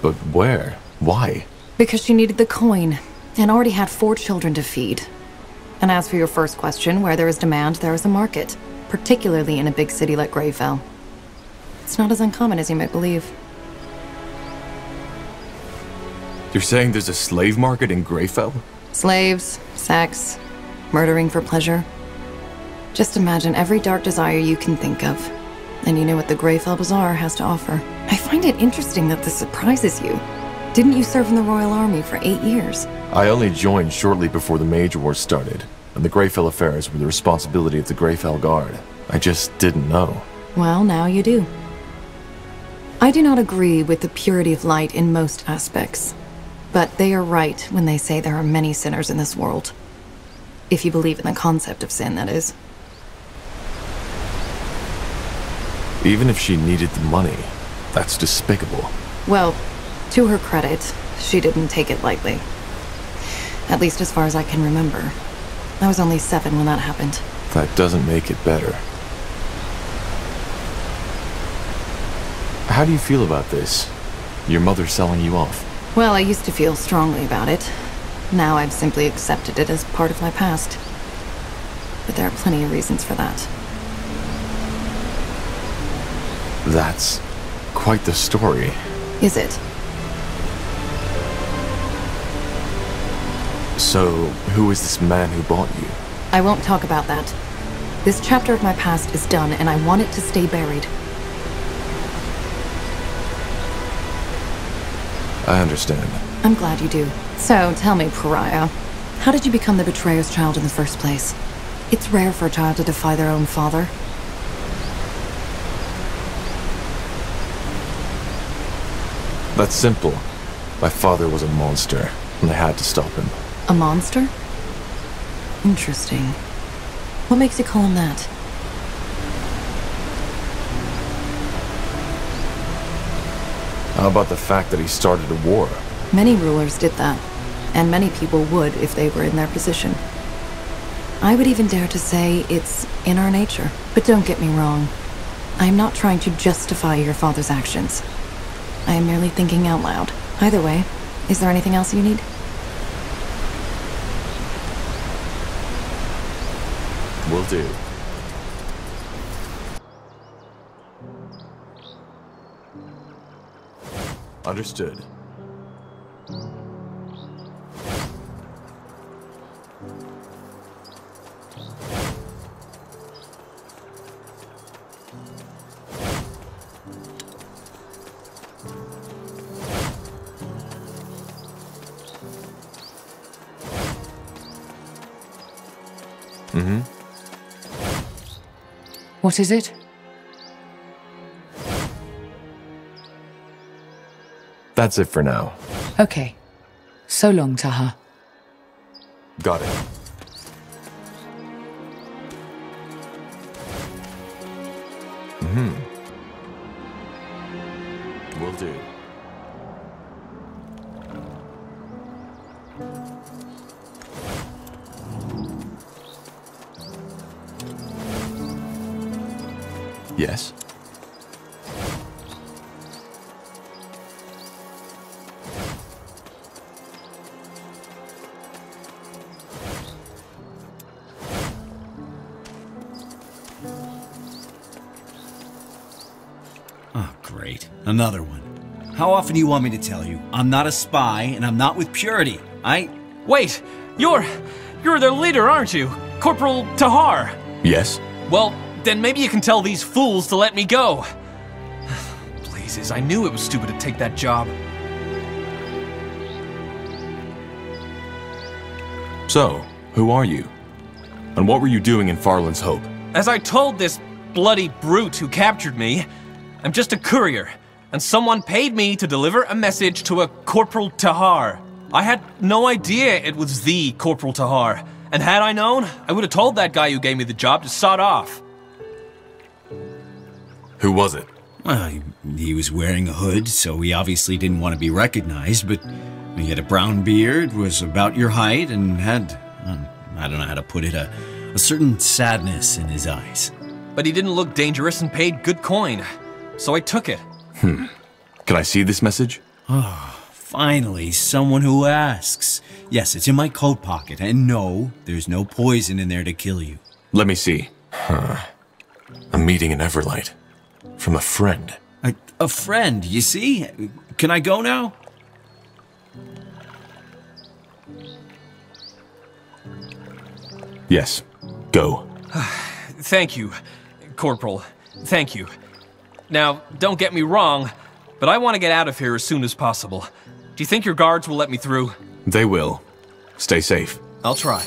But where? Why? Because she needed the coin, and already had 4 children to feed. And as for your first question, where there is demand, there is a market. Particularly in a big city like Greyfell. It's not as uncommon as you might believe. You're saying there's a slave market in Greyfell? Slaves, sex, murdering for pleasure. Just imagine every dark desire you can think of. And you know what the Greyfell Bazaar has to offer. I find it interesting that this surprises you. Didn't you serve in the Royal Army for 8 years? I only joined shortly before the Mage Wars started, and the Greyfell affairs were the responsibility of the Greyfell Guard. I just didn't know. Well, now you do. I do not agree with the purity of light in most aspects. But they are right when they say there are many sinners in this world. If you believe in the concept of sin, that is. Even if she needed the money, that's despicable. Well, to her credit, she didn't take it lightly. At least as far as I can remember. I was only 7 when that happened. That doesn't make it better. How do you feel about this? Your mother selling you off? Well, I used to feel strongly about it. Now I've simply accepted it as part of my past. But there are plenty of reasons for that. That's quite the story. Is it? So, who is this man who bought you? I won't talk about that. This chapter of my past is done, and I want it to stay buried. I understand. I'm glad you do. So, tell me, Pariah, how did you become the betrayer's child in the first place? It's rare for a child to defy their own father. That's simple. My father was a monster, and I had to stop him. A monster? Interesting. What makes you call him that? How about the fact that he started a war? Many rulers did that, and many people would if they were in their position. I would even dare to say it's in our nature. But don't get me wrong. I am not trying to justify your father's actions. I am merely thinking out loud. Either way, is there anything else you need? Will do. Understood. Mm-hmm. What is it? That's it for now. Okay. So long, Taha. Got it. Will do. Yes? Oh, great. Another one. How often do you want me to tell you? I'm not a spy, and I'm not with Purity. Wait! You're their leader, aren't you? Corporal Tahar! Yes? Well, then maybe you can tell these fools to let me go. Blazes, I knew it was stupid to take that job. So, who are you? And what were you doing in Farland's Hope? As I told this bloody brute who captured me, I'm just a courier, and someone paid me to deliver a message to a Corporal Tahar. I had no idea it was the Corporal Tahar, and had I known, I would have told that guy who gave me the job to sod off. Who was it? Well, he was wearing a hood, so he obviously didn't want to be recognized, but he had a brown beard, was about your height, and had, I don't know how to put it, a certain sadness in his eyes. But he didn't look dangerous and paid good coin, so I took it. Can I see this message? Oh, finally, someone who asks. Yes, it's in my coat pocket, and no, there's no poison in there to kill you. Let me see. A meeting in Everlight. From a friend. A friend, you see? Can I go now? Yes, go. Thank you, Corporal. Thank you. Now, don't get me wrong, but I want to get out of here as soon as possible. Do you think your guards will let me through? They will. Stay safe. I'll try.